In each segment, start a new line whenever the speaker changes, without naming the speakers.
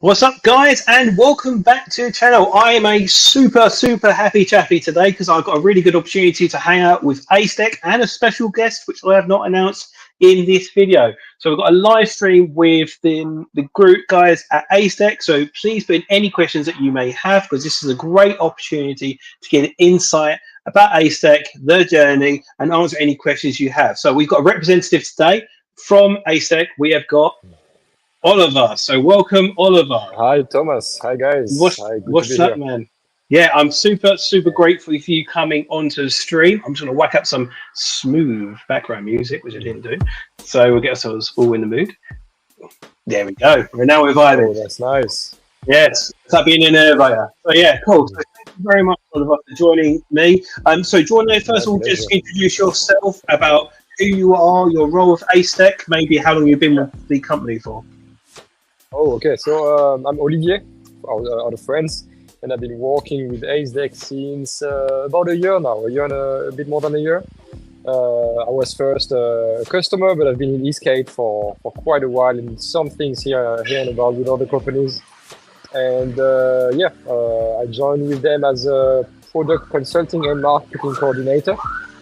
What's up, guys, and welcome back to the channel. I am a super happy chappy today because I've got a really good opportunity to hang out with Acedeck and a special guest, which I have not announced in this video. So we've got a live stream with the group guys at Acedeck. So please put in any questions that you may have, because this is a great opportunity to get an insight about Acedeck, their journey, and answer any questions you have. So we've got a representative today from Acedeck. We have got Oliver. So welcome, Oliver.
Hi, Thomas. Hi, guys.
What's up, man? Yeah, I'm super grateful for you coming onto the stream. I'm just going to whack up some smooth background music, which I didn't do. So we'll get ourselves all in the mood. There we go. We're now with Ivan.
Oh, that's nice.
Yes, it's like being in an elevator. So yeah, cool. So thank you very much, Oliver, for joining me. So do you want to first of all just introduce yourself, about who you are, your role with Acedeck, maybe how long you've been with the company for?
Oh, okay. So I'm Olivier, out of France, and I've been working with Acedeck since about a year now, a bit more than a year. I was first a customer, but I've been in eSkate for quite a while, and some things here and about with other companies. And I joined with them as a product consulting and marketing coordinator.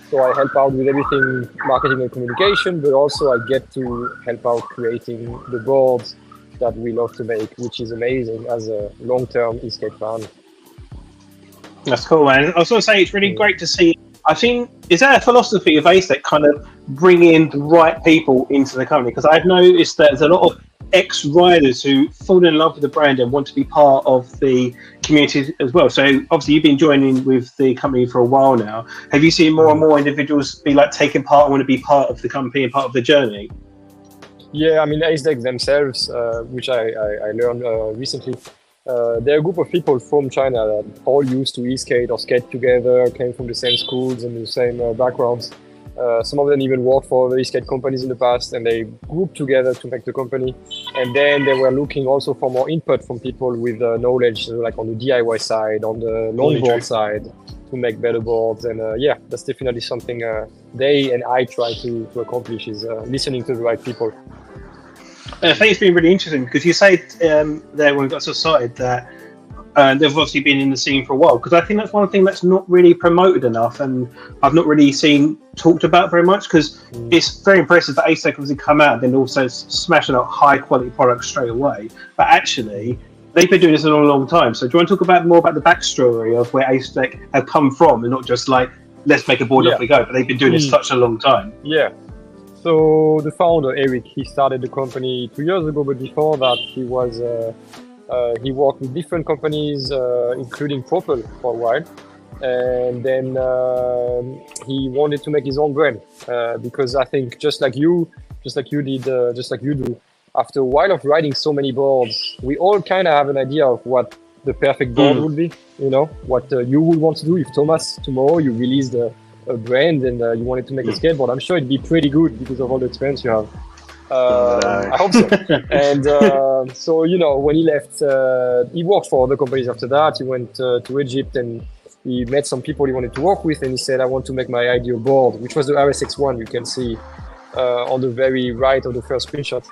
So I help out with everything marketing and communication, but also I get to help out creating the boards that we love to make, which is amazing as a long-term eSkate fan.
That's cool, man. I was going to say, it's really great to see. I think, is that a philosophy of Acedeck, kind of bringing the right people into the company? Because I've noticed that there's a lot of ex-riders who fall in love with the brand and want to be part of the community as well. So obviously you've been joining with the company for a while now. Have you seen more and more individuals be like taking part and want to be part of the company and part of the journey?
Yeah, I mean, Acedeck themselves, which I learned recently, they're a group of people from China that all used to e-skate or skate together, came from the same schools and the same backgrounds. Some of them even worked for the e-skate companies in the past, and they grouped together to make the company. And then they were looking also for more input from people with knowledge, like on the DIY side, on the longboard side, to make better boards. And that's definitely something they and I try to accomplish, is listening to the right people.
I think it's been really interesting because you say there when we got started that they've obviously been in the scene for a while, because I think that's one thing that's not really promoted enough, and I've not really seen talked about very much, because it's very impressive that Acedeck obviously come out and then also smashing out high quality products straight away. But actually, they've been doing this a long time. So do you want to talk more about the backstory of where Acedeck have come from, and not just like, let's make a board off we go, but they've been doing this such a long time?
Yeah. So the founder, Eric, he started the company 2 years ago, but before that he worked with different companies, including Propel, for a while. And then he wanted to make his own brand, because I think just like you do, after a while of riding so many boards, we all kind of have an idea of what the perfect board would be, what you would want to do. If Thomas, tomorrow you released a brand and you wanted to make a skateboard, I'm sure it'd be pretty good because of all the experience you have. I hope so. And so, when he left, he worked for other companies after that. He went to Egypt and he met some people he wanted to work with, and he said, I want to make my ideal board, which was the RSX1 you can see on the very right of the first screenshot.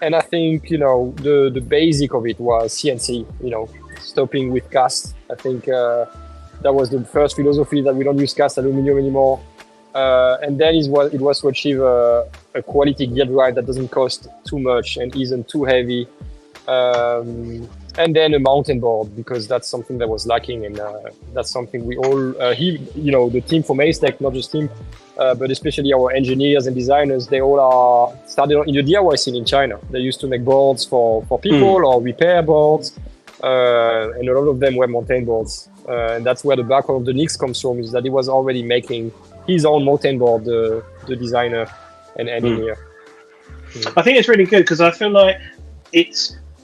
And I think, the basic of it was CNC, stopping with cast. I think that was the first philosophy, that we don't use cast aluminum anymore. And then it was to achieve a quality gear ride that doesn't cost too much and isn't too heavy. And then a mountain board, because that's something that was lacking, and that's something we all, the team from Acedeck, not just team, but especially our engineers and designers, they all are started in the DIY scene in China. They used to make boards for people or repair boards, and a lot of them were mountain boards. And that's where the background of the Nix comes from, is that he was already making his own mountain board, the designer and engineer.
I think it's really good, because I feel like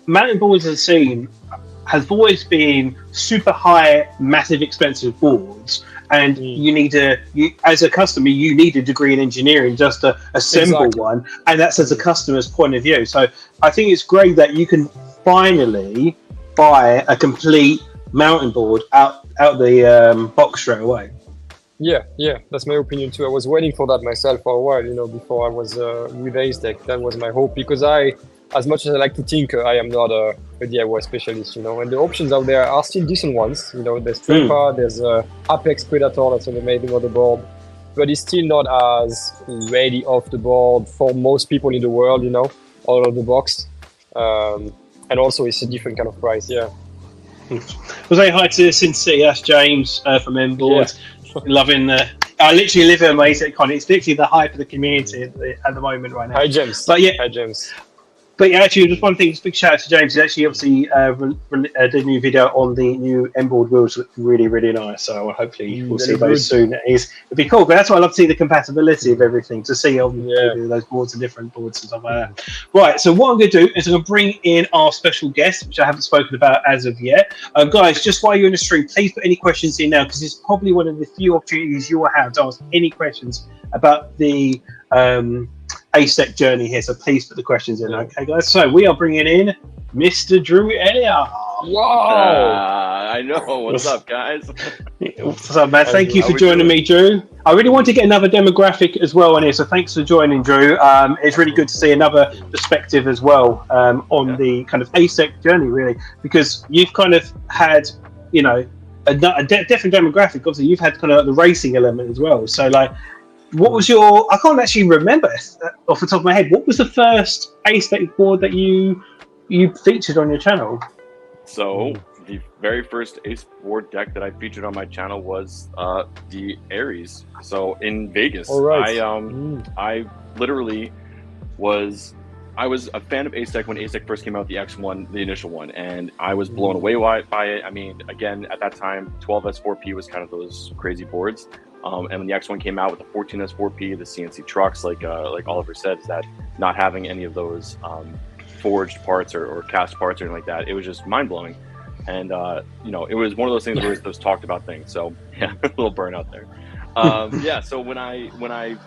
mountain boards as a scene has always been super high, massive, expensive boards, and as a customer, you need a degree in engineering just to assemble one, and that's as a customer's point of view. So I think it's great that you can finally buy a complete mountain board out the box straight away.
Yeah, that's my opinion too. I was waiting for that myself for a while, before I was with Acedeck. That was my hope, because I as much as I like to tinker, I am not a DIY specialist, you know. And the options out there are still decent ones. You know, there's Trempa, there's Apex Predator, that's an amazing motherboard, but it's still not as ready off the board for most people in the world, you know, out of the box. And also it's a different kind of price, yeah.
Well, say hi to Sincere, that's James from Mboard. Yeah. Loving I literally live in AcedeckCon. It's literally the hype of the community at the moment right now.
Hi, James.
But yeah,
hi, James.
But yeah, actually, just one thing, just big shout out to James. He actually obviously did a new video on the new M-board wheels, look really, really nice. So hopefully we'll see those soon. It'd be cool, but that's why I love to see the compatibility of everything, to see those boards and different boards and stuff like that. Right, so what I'm going to do is I'm going to bring in our special guest, which I haven't spoken about as of yet. Guys, just while you're in the stream, please put any questions in now, because it's probably one of the few opportunities you will have to ask any questions about the Acedeck journey here, so please put the questions in. Okay, guys. So we are bringing in Mr. Drew Elliot.
Wow! I know. What's up, guys?
What's up, man? Thank you for joining me, Drew. I really want to get another demographic as well on here, so thanks for joining, Drew. It's really good to see another perspective as well on the kind of Acedeck journey, really, because you've kind of had, you know, a different demographic. Obviously, you've had kind of the racing element as well. So, like, what was your? I can't actually remember off the top of my head. What was the first Acedeck board that you featured on your channel?
So the very first Ace board deck that I featured on my channel was the Ares. So in Vegas, I literally was a fan of Acedeck when Acedeck first came out, the X1, the initial one, and I was blown away by it. I mean, again, at that time, 12S4P was kind of those crazy boards. And when the X1 came out with the 14S4P, the CNC trucks, like Oliver said, is that not having any of those forged parts or cast parts or anything like that, it was just mind-blowing. And, you know, it was one of those things where it was those talked about things. So, yeah, a little burnout there. Yeah, so when I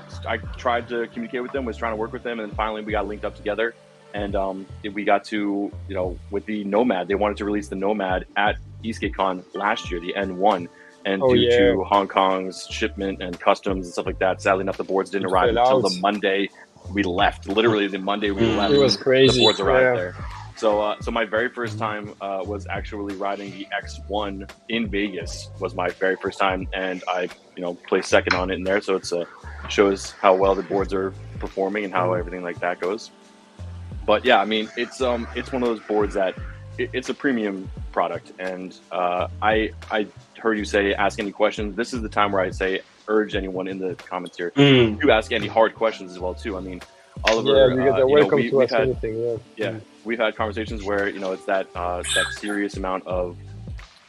tried to communicate with them, was trying to work with them, and then finally we got linked up together. And we got to, you know, with the Nomad, they wanted to release the Nomad at EastgateCon last year, the N1. And due to Hong Kong's shipment and customs and stuff like that, sadly enough, the boards didn't arrive until the Monday we left. Literally, the Monday we left,
it was crazy.
The boards arrived there. So, so my very first time was actually riding the X1 in Vegas. Was my very first time, and I, you know, placed second on it in there. So it shows how well the boards are performing and how everything like that goes. But yeah, I mean, it's one of those boards that it's a premium product, and I heard you say ask any questions. This is the time where I say urge anyone in the comments here to ask any hard questions as well too. I mean, Oliver,
you're welcome to ask anything.
We've had conversations where, you know, it's that serious amount of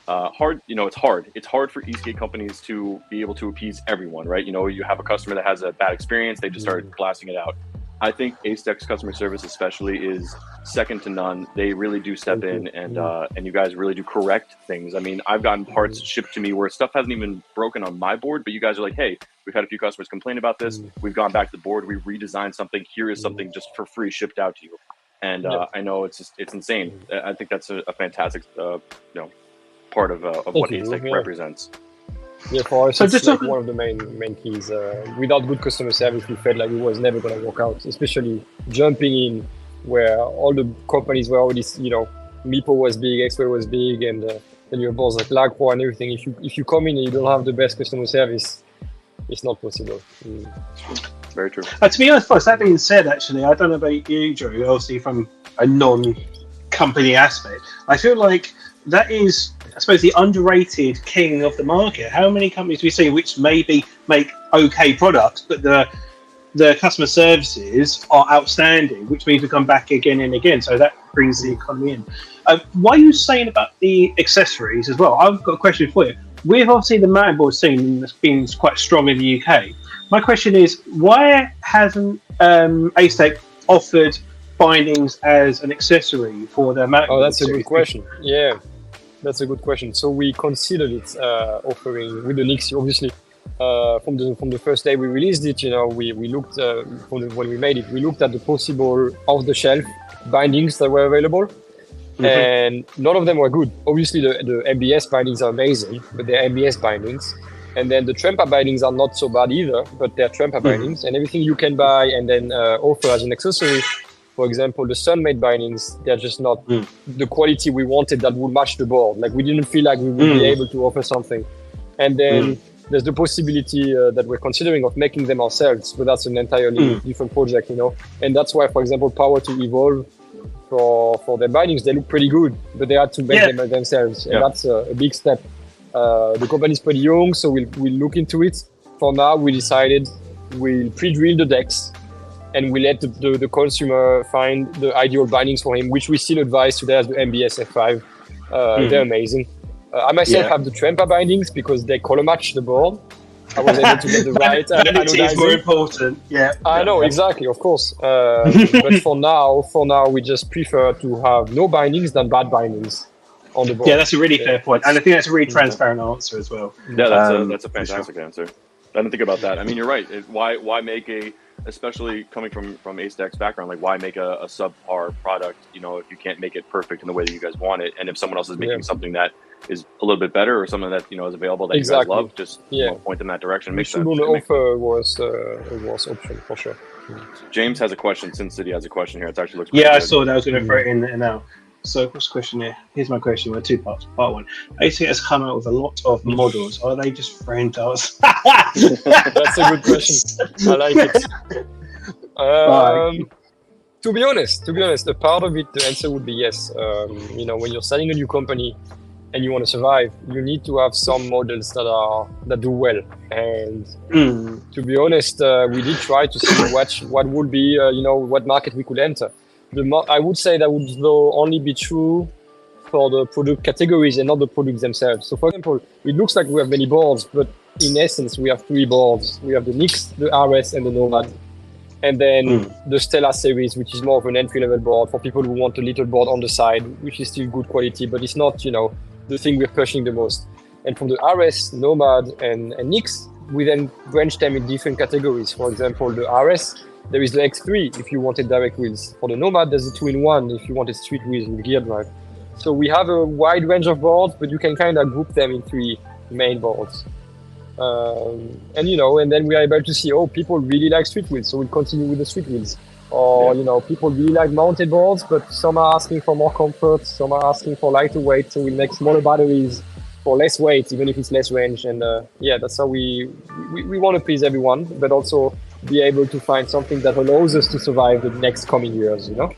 hard. You know, it's hard. It's hard for Eastgate companies to be able to appease everyone, right? You know, you have a customer that has a bad experience, they just start blasting it out. I think Acedeck's customer service especially is second to none. They really do step in, and you guys really do correct things. I mean, I've gotten parts shipped to me where stuff hasn't even broken on my board, but you guys are like, hey, we've had a few customers complain about this. We've gone back to the board. We redesigned something. Here is something just for free shipped out to you. And I know it's insane. I think that's a fantastic you know, part of what Acedeck represents.
Yeah, for us, so it's like one of the main keys. Without good customer service, we felt like it was never going to work out, especially jumping in where all the companies were already, you know, Meepo was big, X-Way was big, and then you have boards like Lacroix and everything. If you come in and you don't have the best customer service, it's not possible.
Very true.
To be honest, that being said, actually, I don't know about you, Drew, obviously from a non-company aspect, I feel like that is, I suppose, the underrated king of the market. How many companies we see which maybe make okay products, but the customer services are outstanding, which means we come back again and again. So that brings the economy in. What are you saying about the accessories as well? I've got a question for you. We've obviously the mountain board scene that's been quite strong in the UK. My question is, why hasn't Acedeck offered bindings as an accessory for their mountain board?
Oh, that's a good question. Yeah. That's a good question. So we considered it offering with the Nixie, obviously. From the first day we released it, you know, we looked when we made it, we looked at the possible off-the-shelf bindings that were available, and none of them were good. Obviously, the MBS bindings are amazing, but they're MBS bindings, and then the Trempa bindings are not so bad either, but they're Trempa bindings, and everything you can buy and then offer as an accessory For example, the sun-made bindings, they're just not the quality we wanted that would match the board. Like we didn't feel like we would be able to offer something. And then there's the possibility that we're considering of making them ourselves, but that's an entirely different project, you know. And that's why, for example, Power to Evolve for their bindings, they look pretty good, but they had to make them themselves. And that's a big step. The company's pretty young, so we'll look into it. For now, we decided we'll pre-drill the decks and we let the consumer find the ideal bindings for him, which we still advise today as the MBS F5. They're amazing. I myself have the Trempa bindings because they color match the board. I was able to get the right
anodizing. It's more important.
I know, exactly, of course. But for now, we just prefer to have no bindings than bad bindings on the board.
Yeah, that's a really fair point. And I think that's a really transparent answer as well.
Yeah, that's a fantastic answer. I didn't think about that. I mean, you're right. Why make especially coming from Acedeck's background, like why make a subpar product, you know, if you can't make it perfect in the way that you guys want it, and if someone else is making something that is a little bit better or something that, you know, is available that you guys love, just you know, point in that direction. Makes sense.
Offer was option for sure.
James has a question. Sin City has a question here. It actually looks good. I saw that. I was going to throw it in there now. So what's the question here? Here's my question. We're two parts. Part one. Acedeck has come out with a lot of models. Are they just friend us?
That's a good question. I like it. To be honest, a part of it, the answer would be yes. You know, when you're starting a new company and you want to survive, you need to have some models that do well. And to be honest, we did try to see what would be, you know, what market we could enter. I would say that would though only be true for the product categories and not the products themselves. So for example, it looks like we have many boards, but in essence, we have 3 boards. We have the Nix, the RS, and the Nomad. And then the Stella series, which is more of an entry-level board for people who want a little board on the side, which is still good quality, but it's not, you know, the thing we're pushing the most. And from the RS, Nomad, and Nix, we then branch them in different categories. For example, the RS, there is the X3 if you wanted direct wheels. For the Nomad, there's a 2-in-1 if you wanted street wheels with gear drive. So we have a wide range of boards, but you can kind of group them in 3 main boards. And you know, and then we are able to see, oh, people really like street wheels, so we'll continue with the street wheels. Or you know, people really like mounted boards, but some are asking for more comfort, some are asking for lighter weight, so we'll make smaller batteries for less weight, even if it's less range. And that's how we want to please everyone, but also be able to find something that allows us to survive the next coming years, you know?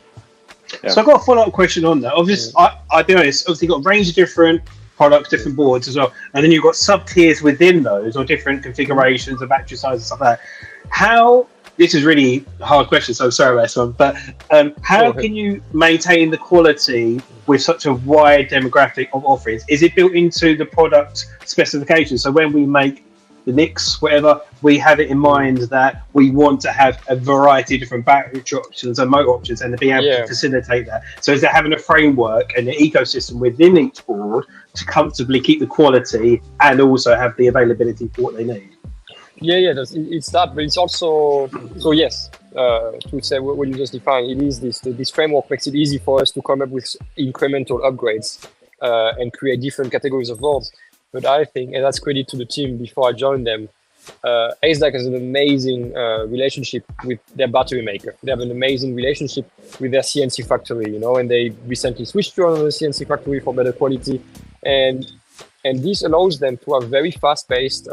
Yeah. So I've got a follow-up question on that. Obviously, I'll be honest, obviously you've got a range of different products, different boards as well, and then you've got sub-tiers within those, or different configurations of battery sizes, stuff like that. This is really a hard question, so sorry about this one, but how can you maintain the quality with such a wide demographic of offerings? Is it built into the product specification? So when we make the Nix, whatever, we have it in mind that we want to have a variety of different battery options and motor options, and to be able to facilitate that. So is there having a framework and an ecosystem within each board to comfortably keep the quality and also have the availability for what they need?
It's that, but it's also, so yes, to say what you just defined, it is this framework makes it easy for us to come up with incremental upgrades and create different categories of boards. But I think, and that's credit to the team before I joined them, Acedeck has an amazing relationship with their battery maker. They have an amazing relationship with their CNC factory, you know, and they recently switched to another CNC factory for better quality. And this allows them to have very fast-paced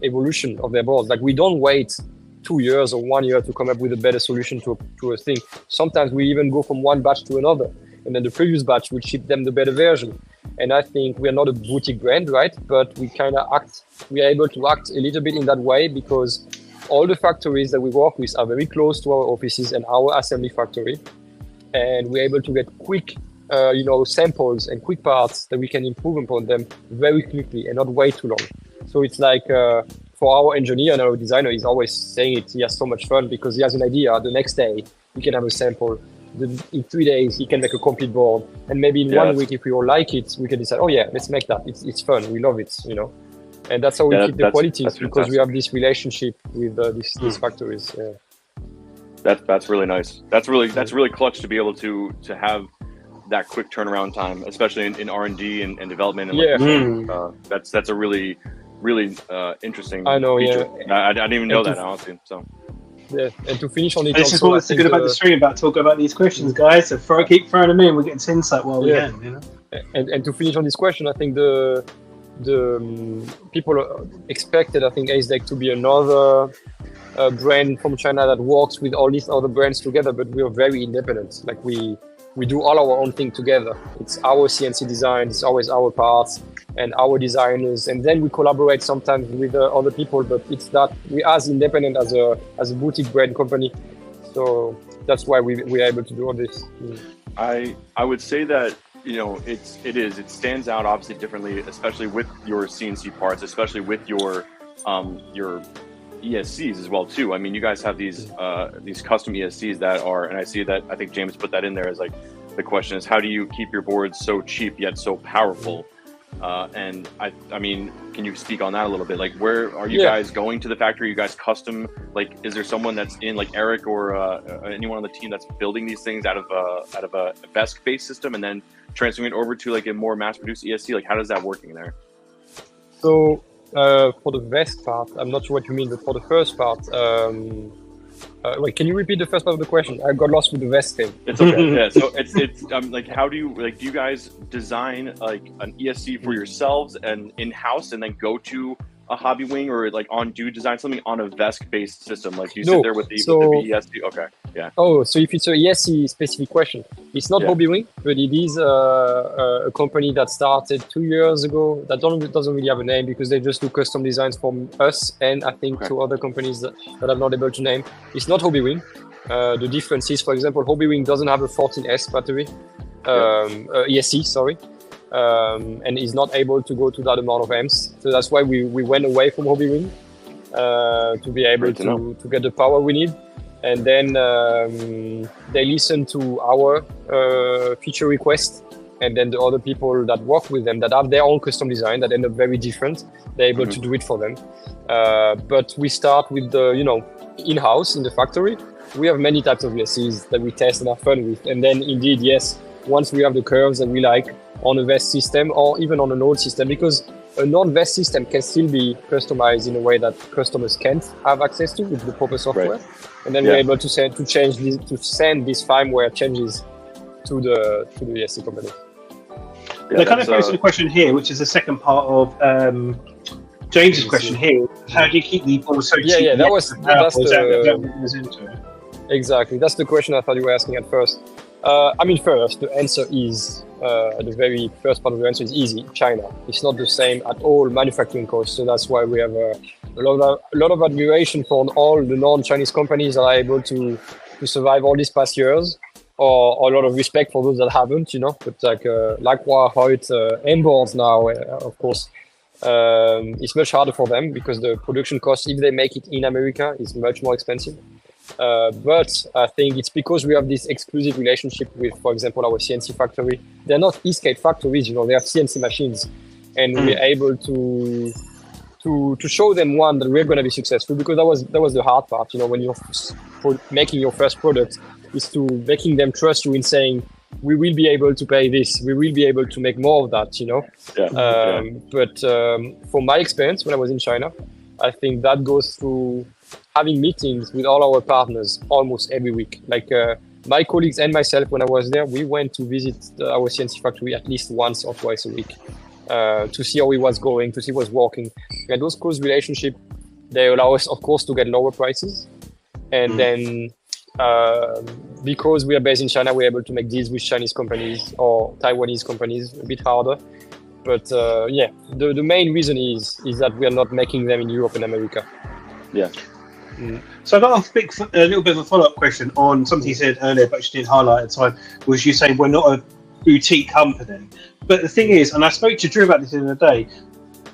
evolution of their boards. Like, we don't wait 2 years or 1 year to come up with a better solution to a thing. Sometimes we even go from one batch to another, and then the previous batch will ship them the better version. And I think we're not a boutique brand, right? But we are able to act a little bit in that way because all the factories that we work with are very close to our offices and our assembly factory. And we're able to get quick, samples and quick parts that we can improve upon them very quickly and not wait too long. So it's like, for our engineer and our designer, he's always saying it. He has so much fun because he has an idea. The next day, we can have a sample. In 3 days, he can make a complete board, and maybe in 1 week, if we all like it, we can decide, oh yeah, let's make that. It's fun. We love it, you know. And that's how we keep the quality because we have this relationship with these factories. Yeah.
That's really nice. That's really clutch to be able to have that quick turnaround time, especially in R&D and development. And that's a really interesting.
I know.
feature.
Yeah.
I didn't even know that, honestly. So.
Yeah, and to finish on it,
this is what's so good about the stream, about talking about these questions, guys. So keep throwing them in. We're getting insight while we can. You know.
And to finish on this question, I think the people expected, I think, Acedeck to be another brand from China that works with all these other brands together, but we are very independent. Like we do all our own thing together. It's our CNC design, it's always our parts and our designers, and then we collaborate sometimes with other people, but it's that we as independent as a boutique brand company. So that's why we're able to do all this.
I would say that, you know, it stands out obviously differently, especially with your CNC parts, especially with your ESCs as well too. I mean, you guys have these custom ESCs that are, and I see that, I think James put that in there as like, the question is, how do you keep your boards so cheap yet so powerful? And I mean, can you speak on that a little bit? Like, where are you guys going to the factory? You guys custom, like, is there someone that's in, like Eric or anyone on the team that's building these things out of a VESC-based system and then transferring it over to like a more mass-produced ESC? Like, how does that working there?
So for the VESC part, I'm not sure what you mean, but for the first part, wait, can you repeat the first part of the question? I got lost with the VESC thing.
It's okay. Yeah. So it's like, how do you guys design like an ESC for yourselves and in-house, and then go to a hobby wing, or like do you design something on a VESC-based system? Like, you sit there with the ESC? Okay. Yeah.
Oh, so if it's a ESC specific question, it's not Hobby Wing, but it is a company that started 2 years ago that doesn't really have a name, because they just do custom designs from us and I think two other companies that I'm not able to name. It's not Hobby Wing. The difference is, for example, Hobby Wing doesn't have a 14S battery, ESC, sorry. And is not able to go to that amount of amps. So that's why we went away from Hobby Wing to be able to get the power we need. And then they listen to our feature request, and then the other people that work with them that have their own custom design that end up very different, they're able to do it for them. But we start with the, in-house in the factory. We have many types of ESCs that we test and have fun with. And then indeed, yes, once we have the curves that we like on a VESC system or even on an old system, because a non-VESC system can still be customized in a way that customers can't have access to with the proper software. And then we're able to send these firmware changes to the ESC company.
They kind of goes to the question here, which is the second part of James's question here. How do you keep the board so cheap?
Yeah, exactly. That's the question I thought you were asking at first. First, the answer is, the very first part of the answer is easy. China. It's not the same at all manufacturing costs. So that's why we have a lot of admiration for all the non-Chinese companies that are able to survive all these past years, or a lot of respect for those that haven't, but like Lacroix, Hoyt, M-boards now, of course, it's much harder for them because the production cost, if they make it in America, is much more expensive. But I think it's because we have this exclusive relationship with, for example, our CNC factory. They're not Eastgate factories, they have CNC machines, and we're able to show them, one, that we're going to be successful, because that was the hard part, when you're making your first product, is to making them trust you in saying, we will be able to pay this, we will be able to make more of that, But from my experience when I was in China, I think that goes through having meetings with all our partners almost every week. Like my colleagues and myself, when I was there, we went to visit our CNC factory at least once or twice a week to see how it was going, to see what's working. And those close relationships, they allow us, of course, to get lower prices. And then because we are based in China, we're able to make deals with Chinese companies or Taiwanese companies a bit harder. But the main reason is that we are not making them in Europe and America.
Yeah.
So I got a little bit of a follow-up question on something you said earlier, but you didn't highlight at the time, was you saying we're not a boutique company. But the thing is, and I spoke to Drew about this the other day,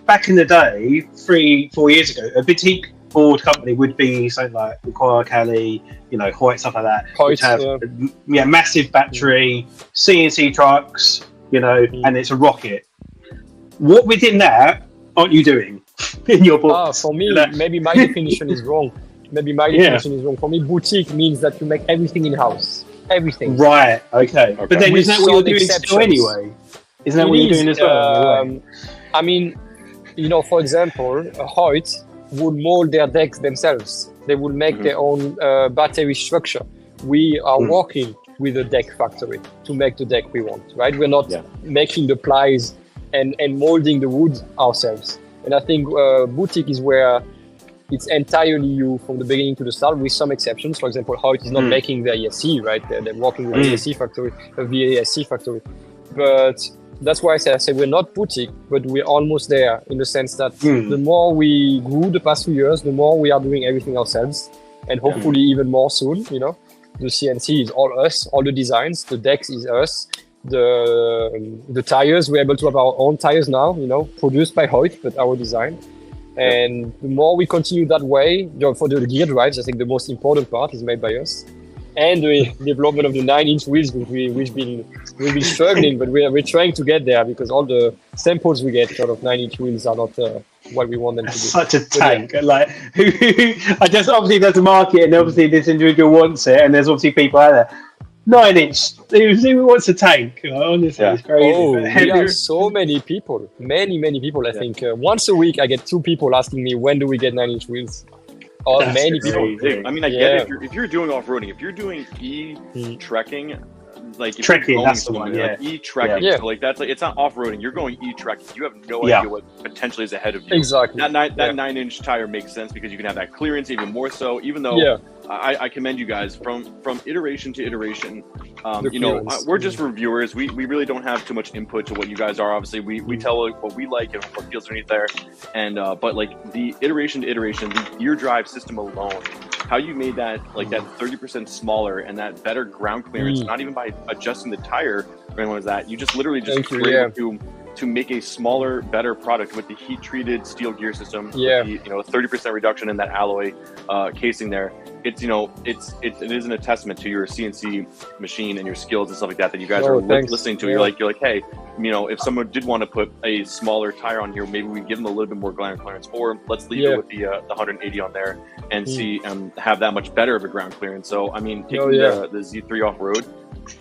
back in the day, 3-4 years ago, a boutique board company would be something like Require Cali, Hoyt, stuff like that. Which have massive battery, CNC trucks, and it's a rocket. What within that aren't you doing in your board?
For me, maybe my definition is wrong. For me, boutique means that you make everything in-house. Everything.
Right, okay. But then isn't that what you're doing still anyway? Isn't that what you're doing as well?
For example, Hoyt would mold their decks themselves. They would make their own battery structure. We are working with a deck factory to make the deck we want, right? We're not making the plies and molding the wood ourselves. And I think boutique is where it's entirely you from the beginning to the start, with some exceptions. For example, how it is not making the ESC, right? They're working with the ESC factory, the VASC factory. But that's why I say we're not boutique, but we're almost there, in the sense that the more we grew the past few years, the more we are doing everything ourselves, and hopefully even more soon. You know, the CNC is all us, all the designs, the decks is us, the tires, we're able to have our own tires now, you know, produced by Hoyt, but our design. And the more we continue that way, for the gear drives, I think the most important part is made by us. And the development of the 9-inch wheels, we've been struggling, but we're trying to get there, because all the samples we get out of 9-inch wheels are not what we want them to be.
Such a tank. Like, I just, obviously there's a market, and obviously this individual wants it, and there's obviously people out there. 9-inch. Who wants a tank? Honestly, it's crazy.
Oh, we have so many people. Many people. I think once a week I get 2 people asking me, when do we get 9-inch wheels? Or many people.
I mean, I get it. If you're doing off-roading, if you're doing e-trekking, like if
trekking,
you're
that's the one.
like e-trekking, so like that's like, it's not off-roading. You're going e-trekking. You have no idea what potentially is ahead of you.
Exactly.
That 9-inch tire makes sense, because you can have that clearance even more so. Even though I commend you guys from iteration to iteration. You know, we're just reviewers. We really don't have too much input to what you guys are. Obviously, we tell what we like and what feels underneath there. And but like the iteration to iteration, the gear drive system alone, how you made that like that 30% smaller and that better ground clearance, not even by adjusting the tire or anything like that. You just literally just were able to make a smaller, better product with the heat-treated steel gear system. With the, 30% reduction in that alloy casing there. It's it isn't a testament to your CNC machine and your skills and stuff like that you guys are listening to. You're like, hey, if someone did want to put a smaller tire on here, maybe we give them a little bit more ground clearance, or let's leave it with the 180 on there and see have that much better of a ground clearance. So I mean, taking the Z3 off road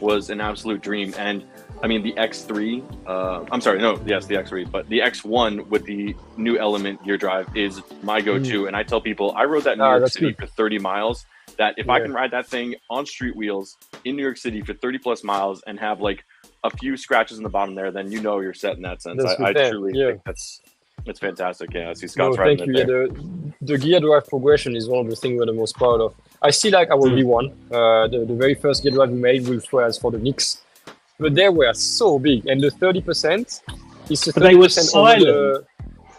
was an absolute dream. And I mean, the X3, the X3, but the X1 with the new Element gear drive is my go-to. And I tell people, I rode that in New York City for 30 miles, that if I can ride that thing on street wheels in New York City for 30 plus miles and have like a few scratches in the bottom there, then you're set in that sense. I truly think it's fantastic. Yeah, I see Scott's riding it there.
The gear drive progression is one of the things we're the most proud of. I still like our V1. The very first gear drive we made was for the Knicks. But they were so big, and the 30% is the 30%.
They were silent.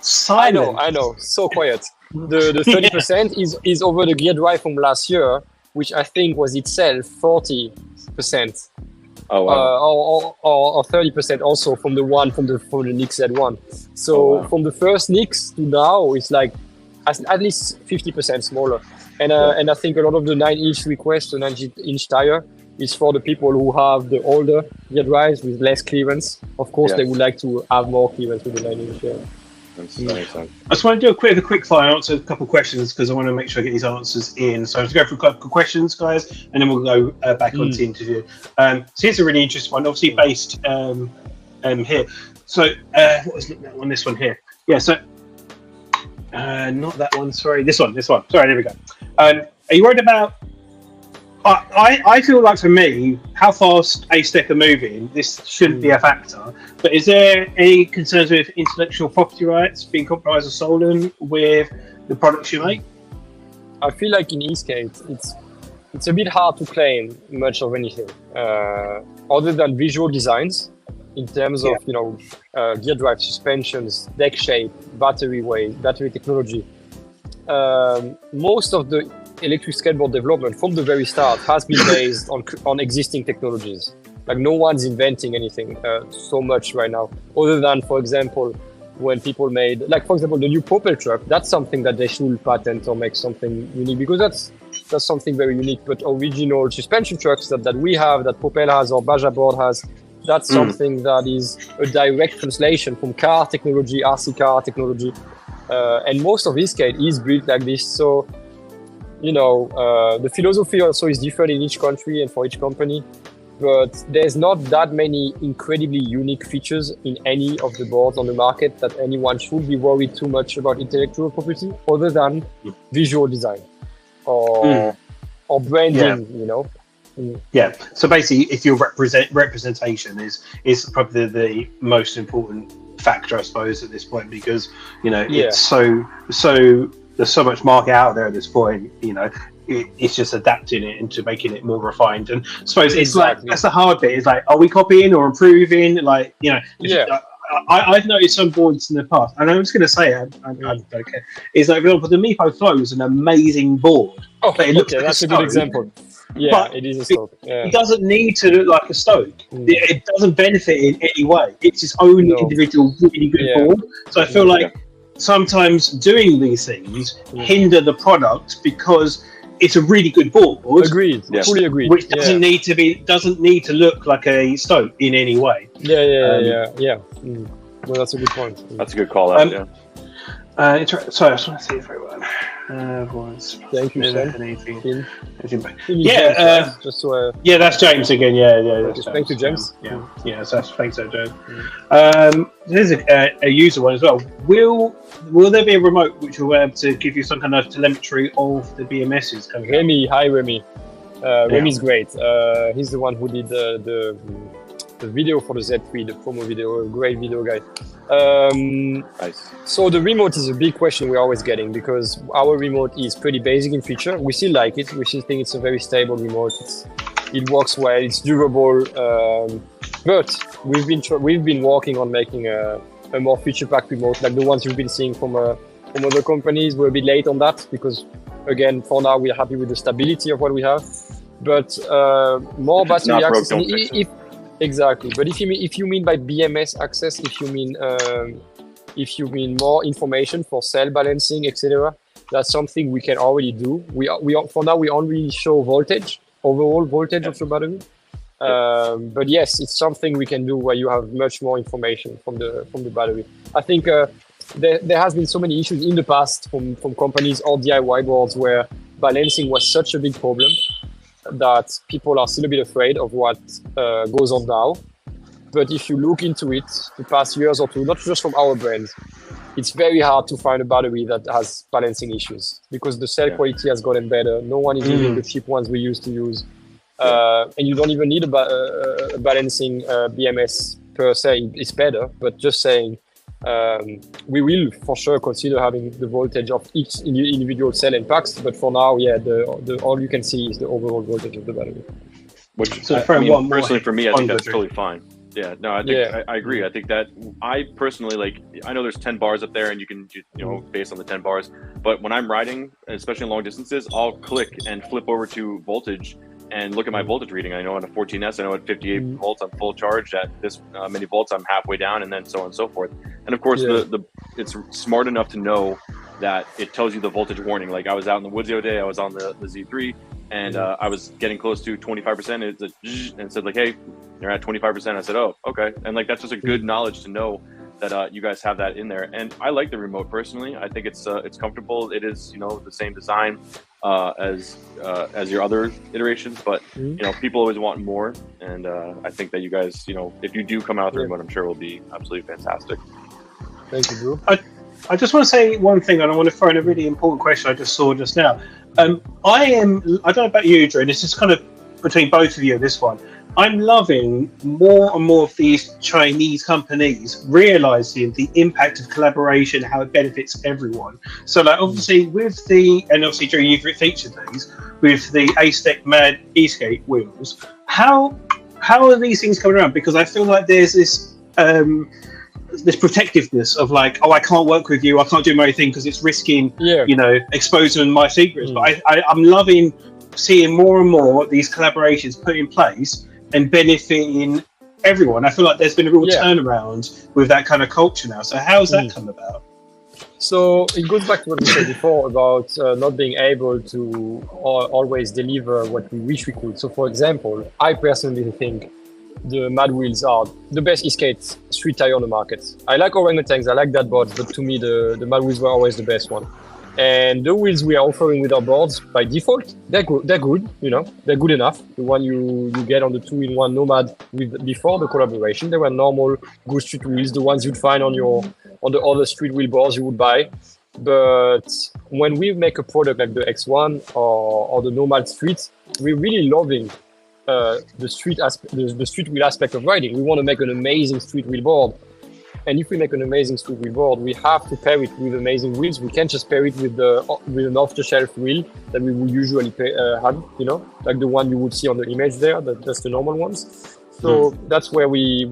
Silent.
I know, so quiet. The 30% is over the gear drive from last year, which I think was itself 40%.
Oh wow.
Or 30% also from the Knicks Z1. So from the first Knicks to now, it's like at least 50% smaller. And I think a lot of the 9-inch request, the 9-inch tire, is for the people who have the older gear drives with less clearance. Of course, they would like to have more clearance with the 9-inch.
That makes sense.
I just want to do a quick fire, answer a couple of questions, because I want to make sure I get these answers in. So I'm going to go through a couple of questions, guys, and then we'll go back on to the interview. So here's a really interesting one, obviously based here. So what was that one? This one here. Yeah. So not that one. Sorry, this one. Sorry, there we go. Are you worried about? I feel like, for me, how fast Acedeck are moving, this shouldn't be a factor. But is there any concerns with intellectual property rights being compromised or stolen with the products you make?
I feel like in e-skate, it's a bit hard to claim much of anything other than visual designs in terms of gear drive, suspensions, deck shape, battery weight, battery technology. Most of the electric skateboard development from the very start has been based on existing technologies. Like, no one's inventing anything so much right now, other than, for example, when people made, like, for example, the new Propel truck. That's something that they should patent or make something unique, because that's something very unique. But original suspension trucks that we have, that Propel has or Baja Board has, that's something that is a direct translation from car technology, RC car technology, and most of e-skate is built like this. So the philosophy also is different in each country and for each company. but there's not that many incredibly unique features in any of the boards on the market that anyone should be worried too much about intellectual property, other than visual design or branding, you know.
Yeah. So basically, if your representation is probably the most important factor, I suppose, at this point, because you know it's so there's so much market out there at this point. You know, it's just adapting it into making it more refined. And I suppose it's like that's the hard bit. It's like, are we copying or improving? Like, you know, I've noticed some boards in the past, and I'm just going to say, I don't care. It's like, for example, the Meepo Flow is an amazing board.
Oh,
but it looks like
that's a good example. Yeah, but it is a Stoke.
It doesn't need to look like a Stoke. It doesn't benefit in any way. It's its own individual, really good board. So I feel like sometimes doing these things hinder the product because it's a really good board.
Agreed. Fully agreed.
Which doesn't need to look like a Stoke in any way.
Yeah. Well, that's a good point.
That's a good call out.
Sorry, I just want to see if everyone.
Thank you, Sam.
That's James again. That's
thank you, James.
Thanks, James. There's a user one as well. Will there be a remote which will be able to give you some kind of telemetry of the BMSs coming
Remy, hi Remy. Remy's great. He's the one who did the video for the Z3, the promo video. A great video guy.
Nice.
So the remote is a big question we're always getting, because our remote is pretty basic in feature. We still like it. We still think it's a very stable remote. It works well. It's durable. But we've been working on making a more feature-packed remote, like the ones you've been seeing from other companies. We're a bit late on that because, again, for now we're happy with the stability of what we have. But more battery access. Exactly, but if you mean by BMS access, if you mean more information for cell balancing, etc., that's something we can already do. We for now we only show overall voltage of the battery. But yes, it's something we can do where you have much more information from the battery. I think there has been so many issues in the past from companies or DIY boards where balancing was such a big problem that people are still a bit afraid of what goes on now. But if you look into it the past years or two, not just from our brand, it's very hard to find a battery that has balancing issues because the cell quality has gotten better. No one is using the cheap ones we used to use. And you don't even need a balancing BMS per se. It's better, but just saying, we will for sure consider having the voltage of each individual cell and packs, but for now, the all you can see is the overall voltage of the battery.
Which, personally, for me, I think that's totally fine. Yeah, no, I think I agree. I think that I personally I know there's 10 bars up there, and you can based on the 10 bars. But when I'm riding, especially in long distances, I'll click and flip over to voltage and look at my voltage reading. I know on a 14S, I know at 58 volts, I'm full charged. At this many volts, I'm halfway down, and then so on and so forth. And of course, it's smart enough to know that it tells you the voltage warning. Like I was out in the woods the other day, I was on the Z3, and I was getting close to 25%. It said like, hey, you're at 25%. I said, oh, okay. And like that's just a good knowledge to know that you guys have that in there. And I like the remote personally. I think it's comfortable. It is the same design as your other iterations, but people always want more, and I think that you guys, if you do come out with the remote, I'm sure it will be absolutely fantastic.
Thank you, Drew.
I just want to say one thing, and I want to throw in a really important question I just saw just now. I don't know about you, Drew, and it's just kind of between both of you, this one. I'm loving more and more of these Chinese companies realizing the impact of collaboration, how it benefits everyone. So, like, obviously, obviously, Drew, you've featured these with the Acedeck Mad Escape wheels. How are these things coming around? Because I feel like there's this protectiveness of like, oh, I can't work with you, I can't do my thing because it's risking, exposing my secrets. But I'm loving seeing more and more these collaborations put in place and benefiting everyone. I feel like there's been a real turnaround with that kind of culture now. So how's that come about?
So it goes back to what we said before about not being able to always deliver what we wish we could. So for example, I personally think the Mad Wheels are the best e-skate street tire on the market. I like orangutans, I like that board, but to me the Mad Wheels were always the best one. And the wheels we are offering with our boards by default, they're good. They're good, you know, they're good enough. The one you get on the 2-in-1 Nomad with before the collaboration, they were normal good street wheels, the ones you'd find on the other street wheel boards you would buy. But when we make a product like the X1 or the Nomad Street, we're really loving the street wheel aspect of riding. We want to make an amazing street wheel board. And if we make an amazing street wheel board, we have to pair it with amazing wheels. We can't just pair it with an off-the-shelf wheel that we would usually have, you know, like the one you would see on the image there. That's the normal ones. So that's where we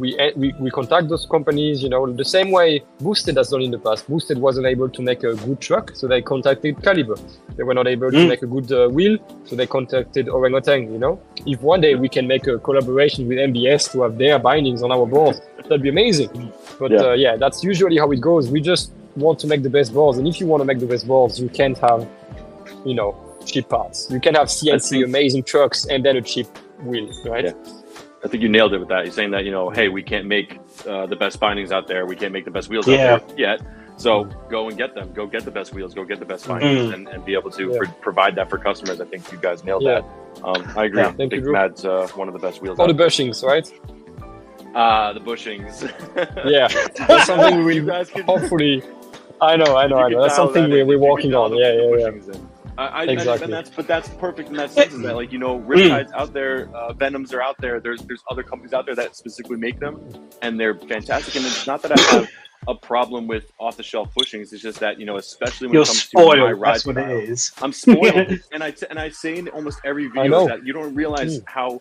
contact those companies, you know, the same way Boosted has done in the past. Boosted wasn't able to make a good truck, so they contacted Caliber. They were not able to make a good wheel, so they contacted Orangutan, you know. If one day we can make a collaboration with MBS to have their bindings on our boards, that'd be amazing. But yeah, that's usually how it goes. We just want to make the best boards. And if you want to make the best boards, you can't have, you know, cheap parts. You can have CNC amazing trucks and then a cheap wheel, right?
Yeah. I think you nailed it with that. You're saying that, you know, hey, we can't make the best bindings out there. We can't make the best wheels out there yet. So go and get them. Go get the best wheels. Go get the best bindings and be able to provide that for customers. I think you guys nailed that. I agree. I think Mad's one of the best wheels.
Oh, the bushings, right?
The bushings.
Yeah, that's something we hopefully. I know. That's something we're working on. Yeah. Exactly.
But that's perfect in that sense. Is that, like, you know, Riptide's out there, Venoms are out there. There's other companies out there that specifically make them, and they're fantastic. And it's not that I have a problem with off-the-shelf bushings. It's just that, you know, especially when it comes to my ride
that's what
style,
it is.
I'm spoiled, and I say in almost every video that you don't realize how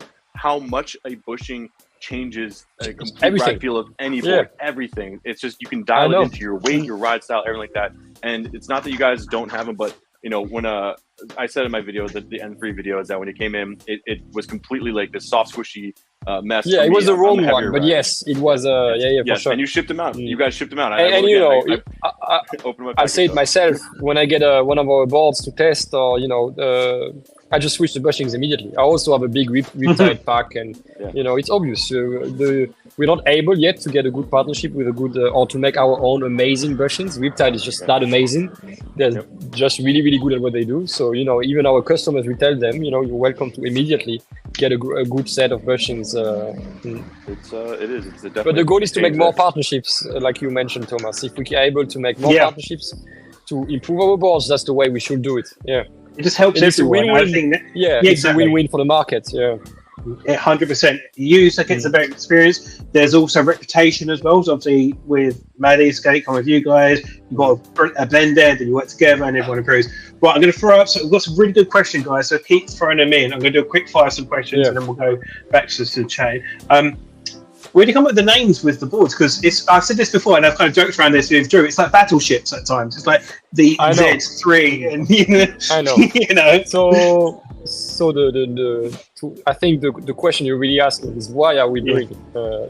much a bushing changes a complete ride feel of any board. Everything. It's just you can dial it into your weight, your ride style, everything like that. And it's not that you guys don't have them, but you know, when I said in my video, the N3 video, is that when it came in, it was completely like this soft, squishy mess.
Yeah, it was the wrong one, but yes, it was. For sure.
And you shipped them out. You guys shipped them out.
And you know, I say it myself when I get one of our boards to test, or you know, I just switch the bushings immediately. I also have a big Riptide pack, and you know, it's obvious. We're not able yet to get a good partnership with a good or to make our own amazing bushings. Riptide is just that amazing. They're just really, really good at what they do. So, you know, even our customers, we tell them, you know, you're welcome to immediately get a good set of bushings.
It's definitely.
But the goal is to make more partnerships, like you mentioned, Thomas. If we are able to make more partnerships to improve our boards, that's the way we should do it. Yeah.
It just helps everyone. I think
it's a win-win for the market. Yeah.
100%. User gets a better experience. There's also reputation as well. So obviously, with Mad Skate, come with you guys, you've got a blend there, then you work together, and everyone improves. Right, I'm going to throw up. So we've got some really good questions, guys. So keep throwing them in. I'm going to do a quick fire some questions, and then we'll go back to the chain. Where do you come up with the names with the boards? Because I've said this before, and I've kind of joked around this with Drew. It's like battleships at times. It's like the Z3, and
I know.
You know.
So I think the question you're really asking is why are we doing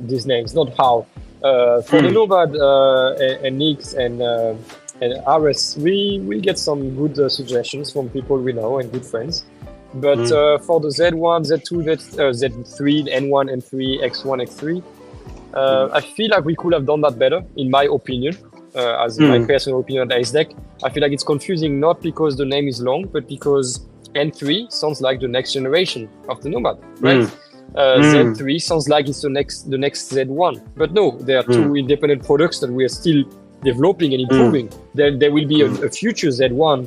these names, not how. For the Nomad and Nix and RS, we get some good suggestions from people we know and good friends. But for the Z1, Z2, Z3, N1, N3, X1, X3, I feel like we could have done that better, in my opinion, as my personal opinion at Acedeck. I feel like it's confusing not because the name is long, but because N3 sounds like the next generation of the Nomad, right? Z3 sounds like it's the next Z1. But no, they are two independent products that we are still developing and improving. There will be a future Z1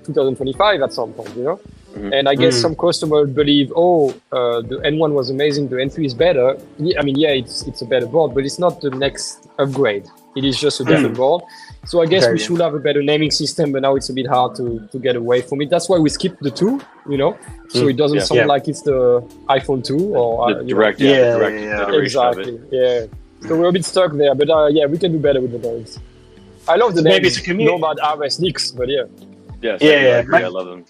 2025 at some point, you know? And I guess some customers believe, the N1 was amazing, the N3 is better. I mean, it's a better board, but it's not the next upgrade. It is just a different board. So I guess we should have a better naming system, but now it's a bit hard to get away from it. That's why we skipped the 2, you know, so it doesn't sound like it's the iPhone 2 or
the direct,
exactly, So we're a bit stuck there, but we can do better with the names. I love the names. Nomad, RS, Nix, but
I love them.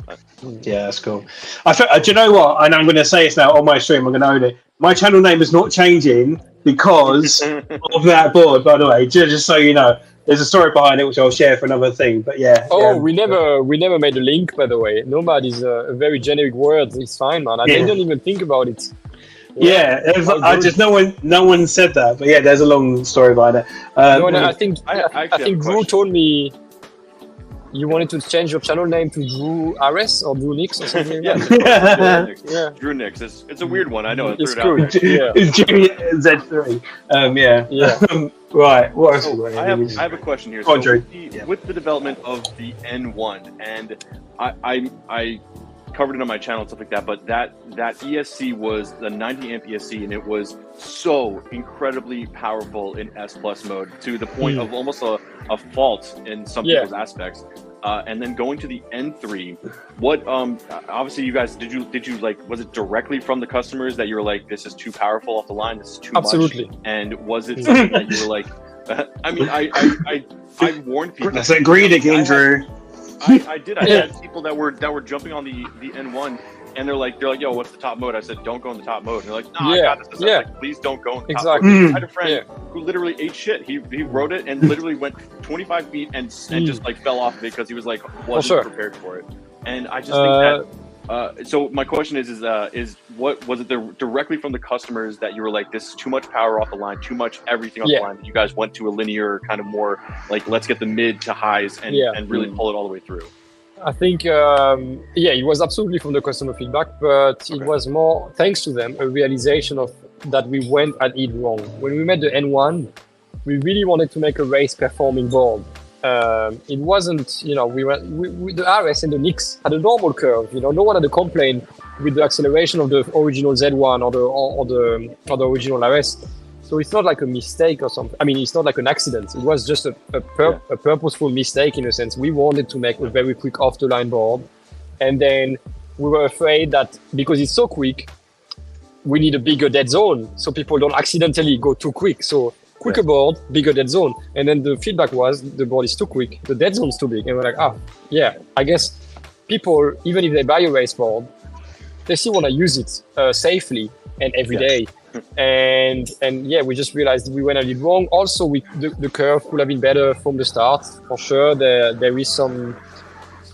Yeah, that's cool. Do you know what? And I'm going to say this now on my stream. I'm going to own it. My channel name is not changing because of that board. By the way, just so you know, there's a story behind it which I'll share for another thing. But
we never made a link. By the way, Nomad is a very generic word. It's fine, man. I didn't even think about it. No one said that. But there's a long story behind it. I think Drew told me. You wanted to change your channel name to Drew RS or Drew Nix or something?
Yeah. Drew Nix. It's a weird one. I know.
It's cool.
It's Z3. Yeah. Right. What else?
So I have a question here. So with the development of the N1, and I covered it on my channel and stuff like that, but that ESC was the 90 amp ESC, and it was so incredibly powerful in S plus mode to the point of almost a fault in some people's aspects. And then going to the N3, what obviously you guys did you like, was it directly from the customers that you were like, this is too powerful off the line, this is too much? And was it something that you were like, I mean, I warned people.
That's a greed again, Drew.
I did. I had people that were jumping on the N1, and they're like, yo, what's the top mode? I said, don't go in the top mode. And they're like, no, I got this. Like, please don't go in the top mode. I had a friend who literally ate shit. He wrote it and literally went 25 feet and just like fell off because he was like wasn't prepared for it. And I just think that. So my question is what was it directly from the customers that you were like, this is too much power off the line, too much everything off the line, that you guys went to a linear kind of more like, let's get the mid to highs and really pull it all the way through?
I think, it was absolutely from the customer feedback, but it was more, thanks to them, a realization of that we went at it wrong. When we made the N1, we really wanted to make a race performing board. It wasn't, the RS and the Nix had a normal curve. No one had a complaint with the acceleration of the original Z1 or the original RS. So it's not like a mistake or something. I mean, it's not like an accident. It was just a purposeful mistake in a sense. We wanted to make a very quick off-the-line board. And then we were afraid that because it's so quick, we need a bigger dead zone so people don't accidentally go too quick. So quicker board, bigger dead zone. And then the feedback was the board is too quick, the dead zone is too big. And we're like, I guess people, even if they buy a race board, they still want to use it safely and every day. And we just realized we went a little wrong. Also, the curve could have been better from the start, for sure. There is some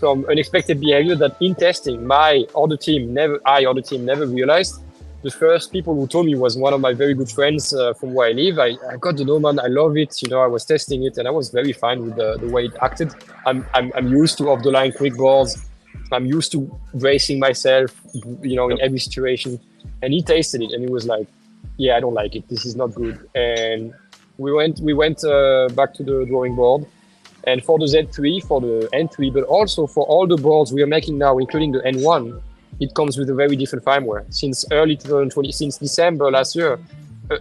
unexpected behavior that in testing, I or the team never realized. The first people who told me was one of my very good friends from where I live. I got the Nomad, I love it. I was testing it and I was very fine with the way it acted. I'm used to off the line quick boards. I'm used to bracing myself, in every situation. And he tasted it and he was like, I don't like it. This is not good. And we went back to the drawing board. And for the Z3, for the N3, but also for all the boards we are making now, including the N1, it comes with a very different firmware. Since early 2020, since December last year,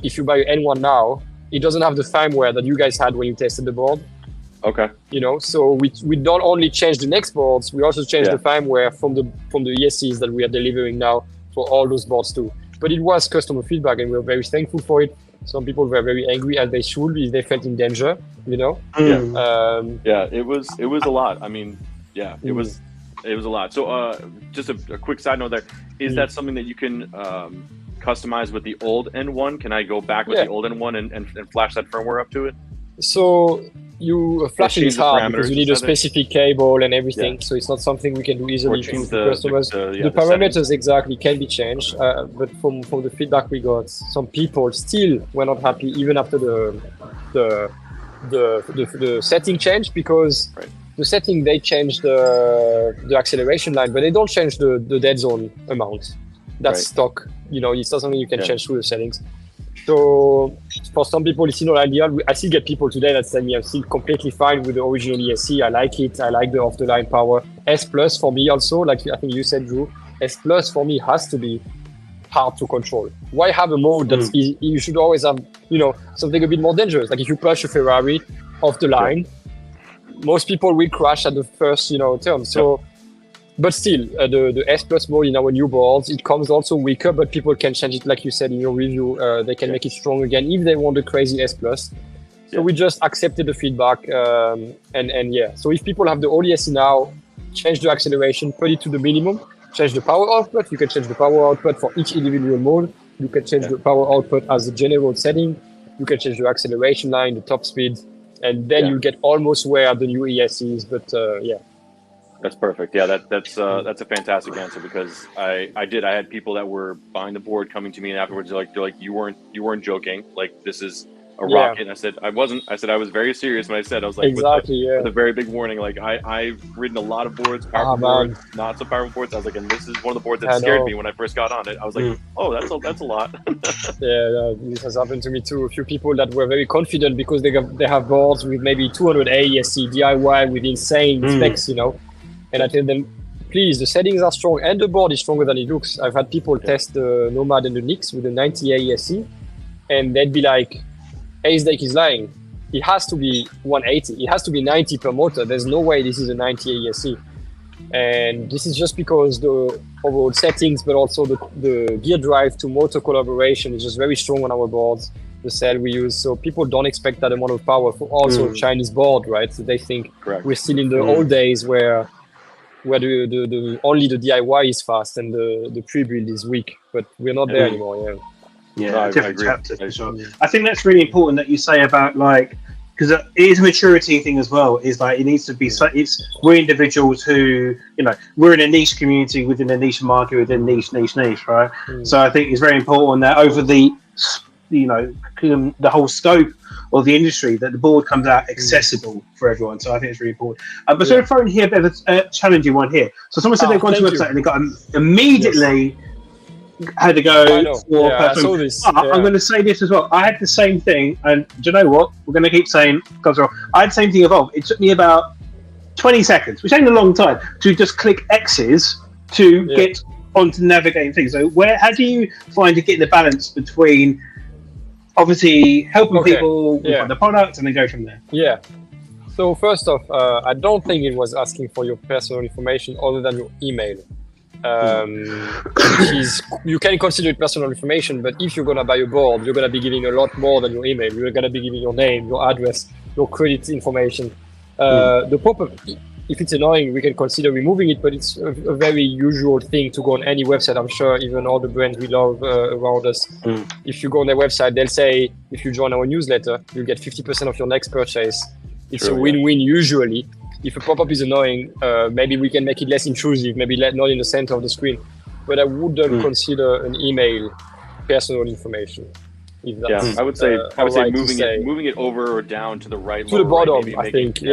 if you buy an N1 now, it doesn't have the firmware that you guys had when you tested the board.
Okay.
So we don't only change the next boards, we also change the firmware from the ESCs that we are delivering now for all those boards too. But it was customer feedback and we were very thankful for it. Some people were very angry, as they should be, if they felt in danger,
it was a lot. I mean, it was a lot. So just a quick side note there, is that something that you can customize with the old N1? Can I go back with the old N1 and flash that firmware up to it?
So you flashing is hard because you need a specific cable and everything. So it's not something we can do easily to customers. The parameters exactly can be changed, but from the feedback we got, some people still were not happy even after the setting change, because the setting, they changed the acceleration line, but they don't change the dead zone amount. That's stock. It's not something you can change through the settings. So for some people, it's not ideal. I still get people today that tell me I'm still completely fine with the original ESC. I like it. I like the off-the-line power. S Plus for me also, like I think you said, Drew, S Plus for me has to be hard to control. Why have a mode that's easy? You should always have, something a bit more dangerous. Like if you push a Ferrari off the line, most people will crash at the first, turn. So, but still, the S Plus mode in our new boards, it comes also weaker, but people can change it, like you said in your review. They can make it strong again if they want the crazy S Plus. So we just accepted the feedback, So if people have the old ESC now, change the acceleration, put it to the minimum, change the power output. You can change the power output for each individual mode. You can change the power output as a general setting. You can change the acceleration line, the top speed, and then you get almost where the new ESC is. But
That's perfect. Yeah, that's a fantastic answer, because I had people that were buying the board coming to me and afterwards they're like you weren't joking. Like, this is rocket. And I said I wasn't. I said I was very serious when I said I was like with a very big warning. Like I've ridden a lot of boards, powerful boards, not so powerful boards. I was like, and this is one of the boards that scared me when I first got on it. I was like, oh, that's a lot.
This has happened to me too. A few people that were very confident because they have boards with maybe 200 AESC DIY with insane specs, you know. And I tell them, please, the settings are strong and the board is stronger than it looks. I've had people test the Nomad and the Nix with a 90 AESC, and they'd be like, Acedeck is lying. It has to be 180. It has to be 90 per motor. There's no way this is a 90 AESC. And this is just because the overall settings, but also the gear drive to motor collaboration is just very strong on our boards, the cell we use. So people don't expect that amount of power for also a Chinese board, right? So they think we're still in the old days where the only the DIY is fast and the pre-build is weak, but we're not there anymore.
Different chapter for sure. I think that's really important that you say about like, because it is a maturity thing as well. Is like it needs to be. We're individuals who, you know, we're in a niche community within a niche market within niche, right? So I think it's very important that over the, you know, the whole scope of the industry, that the board comes out accessible for everyone. So I think it's really important. But so throwing here a bit of a challenging one here. So someone said they've gone to the website and they got immediately had to go for
I saw this.
I'm going to say this as well. I had the same thing, and do you know what? We're going to keep saying I had the same thing evolve. It took me about 20 seconds, which ain't a long time, to just click X's to get onto navigating things. So how do you find to get the balance between obviously helping people with the product and then go from there?
Yeah. So first off, I don't think it was asking for your personal information other than your email. Which is, you can consider it personal information, but if you're going to buy a board, you're going to be giving a lot more than your email. You're going to be giving your name, your address, your credit information. The pop-up, if it's annoying, we can consider removing it, but it's a very usual thing to go on any website. I'm sure even all the brands we love around us, if you go on their website, they'll say, if you join our newsletter, you'll get 50% of your next purchase. It's a win-win usually. If a pop-up is annoying, maybe we can make it less intrusive, maybe not in the center of the screen. But I wouldn't consider an email personal information. If that's,
I would say moving it over or down to the right,
to the bottom. Maybe, I think.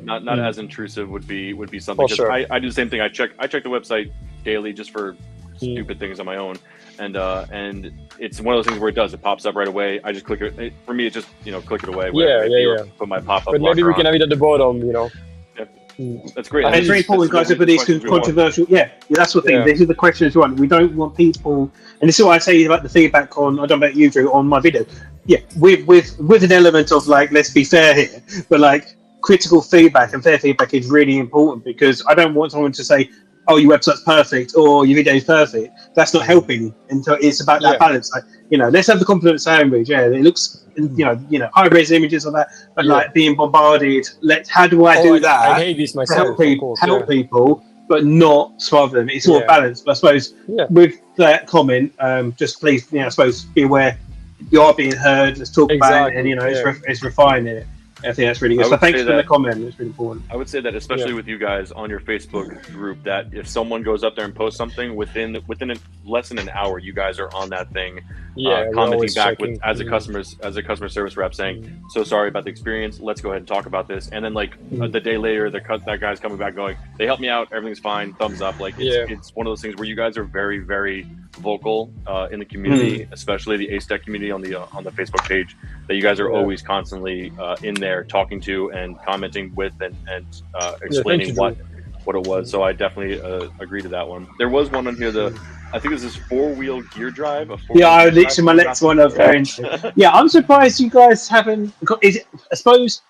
Not as intrusive would be something. Because I do the same thing. I check the website daily just for stupid things on my own, and it's one of those things where it pops up right away. I just click it. For me, it's just click it away. Put my pop-up.
But maybe we can have it at the bottom.
That's great.
And it's very important, guys, to put these controversial. That's the thing. This is the question as well. We don't want people, and this is what I say about the feedback on. I don't know about you, Drew, on my video. With an element of like, let's be fair here, but like critical feedback and fair feedback is really important, because I don't want someone to say, "Oh, your website's perfect" or "Your video is perfect." That's not helping. Until it's about that balance. Like, let's have the compliment sandwich. Yeah, it looks, high res images of that, but like being bombarded. How do I do that?
I hate this myself.
Help people, but not smother them. It's all balanced. But I suppose with that comment, just please, I suppose be aware you are being heard. Let's talk about it, and it's refining it. I think that's really good. So thanks for the comment. It's really important.
I would say that, especially with you guys on your Facebook group, that if someone goes up there and posts something within less than an hour, you guys are on that thing, commenting back as a customer service rep, saying, "So sorry about the experience. Let's go ahead and talk about this." And then the day later, that guy's coming back going, "They helped me out. Everything's fine. Thumbs up." Like it's one of those things where you guys are very, very vocal in the community, especially the Acedeck community on the Facebook page. That you guys are always constantly in there talking to and commenting with and explaining what it was. So I definitely agree to that one. There was one on here, I think this is 4-wheel gear drive.
Literally my next one I was going to. I'm surprised you guys haven't got, I suppose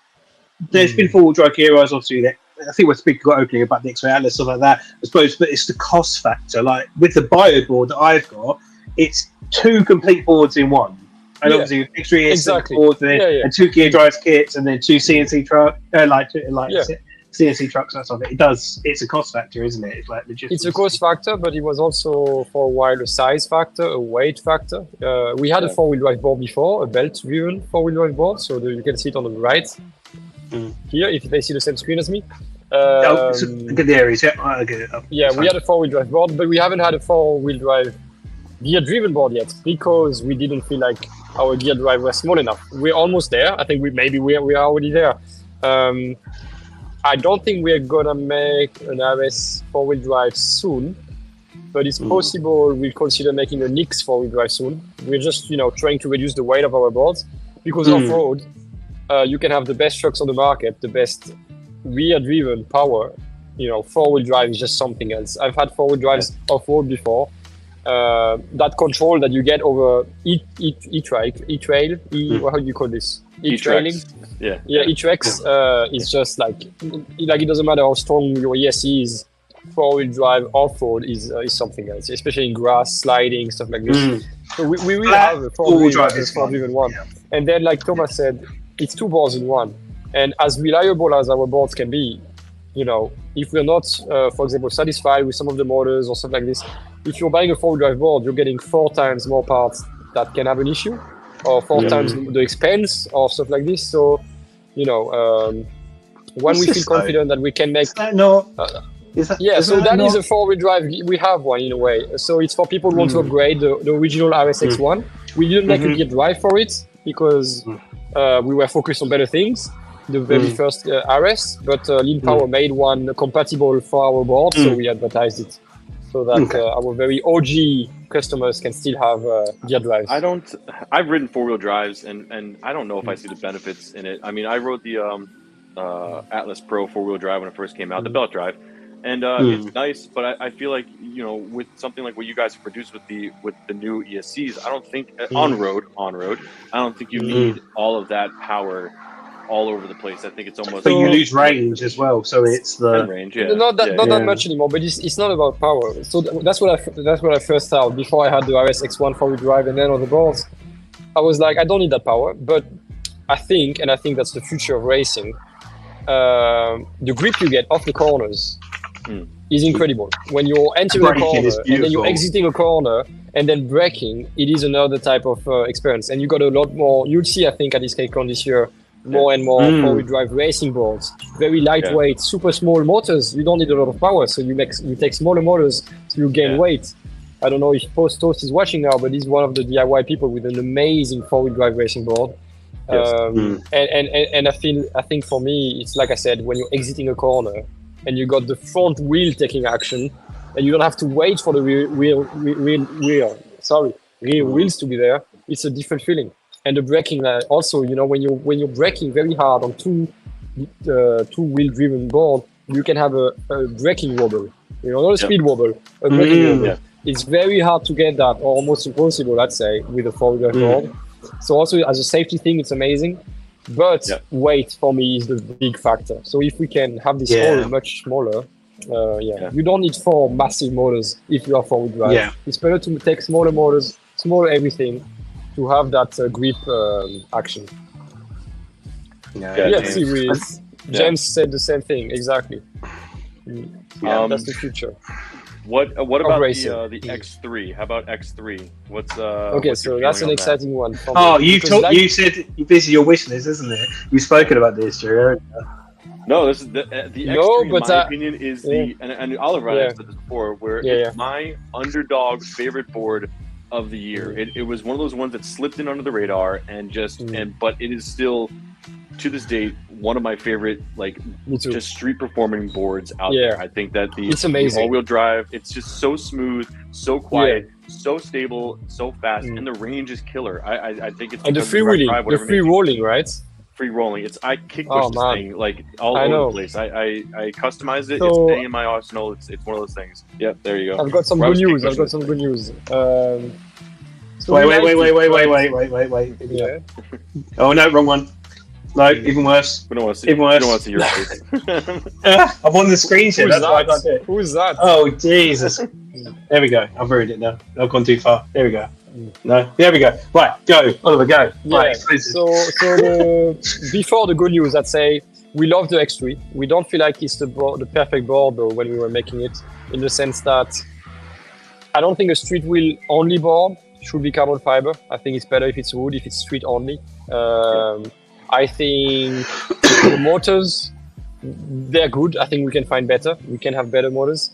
there's been 4-wheel drive gear drives, obviously. I think we're speaking about opening about the X-Ray Atlas, stuff like that, I suppose, but it's the cost factor. Like with the bio board that I've got, it's 2 complete boards in one. And obviously, X-Ray boards and 2 gear drives kits, and then 2 CNC trucks, CNC trucks, that sort of thing. It's a cost factor, isn't it? It's like legit.
It's a cost factor, but it was also for a while a size factor, a weight factor. We had a 4-wheel drive board before, a belt-driven 4-wheel drive board, so you can see it on the right here, if they see the same screen as me.
Get the areas, I get it.
We had a 4-wheel drive board, but we haven't had a 4-wheel drive gear-driven board yet, because we didn't feel like our gear drive were small enough. We're almost there. I think we are already there. I don't think we're gonna make an RS 4-wheel drive soon, but it's possible we'll consider making a Nix 4-wheel drive soon. We're just, trying to reduce the weight of our boards, because off-road, you can have the best trucks on the market, the best rear-driven power. 4-wheel drive is just something else. I've had 4-wheel drives off-road before. That control that you get over e-trail, how do you call this? E-trailing?
Yeah,
e-trex is just like it doesn't matter how strong your ESC is. 4-wheel drive off-road is something else, especially in grass, sliding, stuff like this. So we really have a 4-wheel drive one. Yeah. And then, like Thomas said, it's 2 boards in one. And as reliable as our boards can be, if we're not, for example, satisfied with some of the motors or stuff like this, if you're buying a 4-wheel drive board, you're getting 4 times more parts that can have an issue, or 4 times the expense, or stuff like this. So, when we feel confident that we can make... Is that is a 4-wheel drive. We have one in a way. So it's for people who want to upgrade the original RSX1. We didn't make a gear drive for it because we were focused on better things, the very first RS, but Lean Power made one compatible for our board, so we advertised it so that our very OG customers can still have gear drives.
I've ridden 4-wheel drives, and I don't know if I see the benefits in it. I mean, I rode the Atlas Pro 4-wheel drive when it first came out, the belt drive. And it's nice, but I feel like, with something like what you guys have produced with the new ESCs, I don't think on road, I don't think you need all of that power all over the place. I think it's almost.
But you lose range as well, so it's the
range. Yeah. Not that much anymore, but it's not about power. So that's what I first thought before I had the RSX1 4-wheel drive, and then on the boards, I was like, I don't need that power, but I think that's the future of racing. The grip you get off the corners is incredible. When you're entering a corner and then you're exiting a corner and then braking, it is another type of experience. And you got a lot more. You'll see, I think, at this KCON this year, more and more 4-wheel drive racing boards. Very lightweight, super small motors. You don't need a lot of power, so you take smaller motors, so you gain weight. I don't know if Post Toast is watching now, but he's one of the DIY people with an amazing 4-wheel drive racing board. And I think for me, it's like I said, when you're exiting a corner and you got the front wheel taking action, and you don't have to wait for the rear wheels to be there, it's a different feeling. And the braking also, when you're braking very hard on two-wheel driven board, you can have a braking wobble, not a speed wobble, a braking wobble. It's very hard to get that, or almost impossible, I'd say, with a 4-wheel drive board. So also as a safety thing, it's amazing. But weight for me is the big factor. So if we can have this hole much smaller, you don't need 4 massive motors if you are 4-wheel drive. Yeah. It's better to take smaller motors, smaller everything, to have that grip action. James said the same thing, exactly. That's the future.
What about the X3? How about X3? What's
so that's an exciting one.
You said this is your wish list, isn't it? You've spoken about this, Jerry.
No, this is the X3. In my opinion, is and Oliver and I have said this before, where it's my underdog favorite board of the year. It was one of those ones that slipped in under the radar but it is still, to this date, one of my favorite just street performing boards out there. I think that
it's amazing.
The all-wheel drive, it's just so smooth, so quiet, so stable, so fast, and the range is killer. I think it's
and the free rolling, right?
Free rolling. I kick push this thing all over the place. I customized it. It's staying in my arsenal. It's one of those things. Yep, there you go.
I've got some good news.
Wait. Yeah. Oh no, wrong one. No, even worse.
We don't want to see your face.
I'm on the screen share. That's why I got it.
Who's that?
Oh, Jesus. There we go. I've ruined it now. I've gone too far. There we go. No, there we go. Right, go. Oliver, go. Right,
so before the good news, I'd say we love the X3. We don't feel like it's the perfect board, though, when we were making it, in the sense that I don't think a street wheel only board should be carbon fiber. I think it's better if it's wood, if it's street only. I think the motors, they're good. I think we can find better. We can have better motors.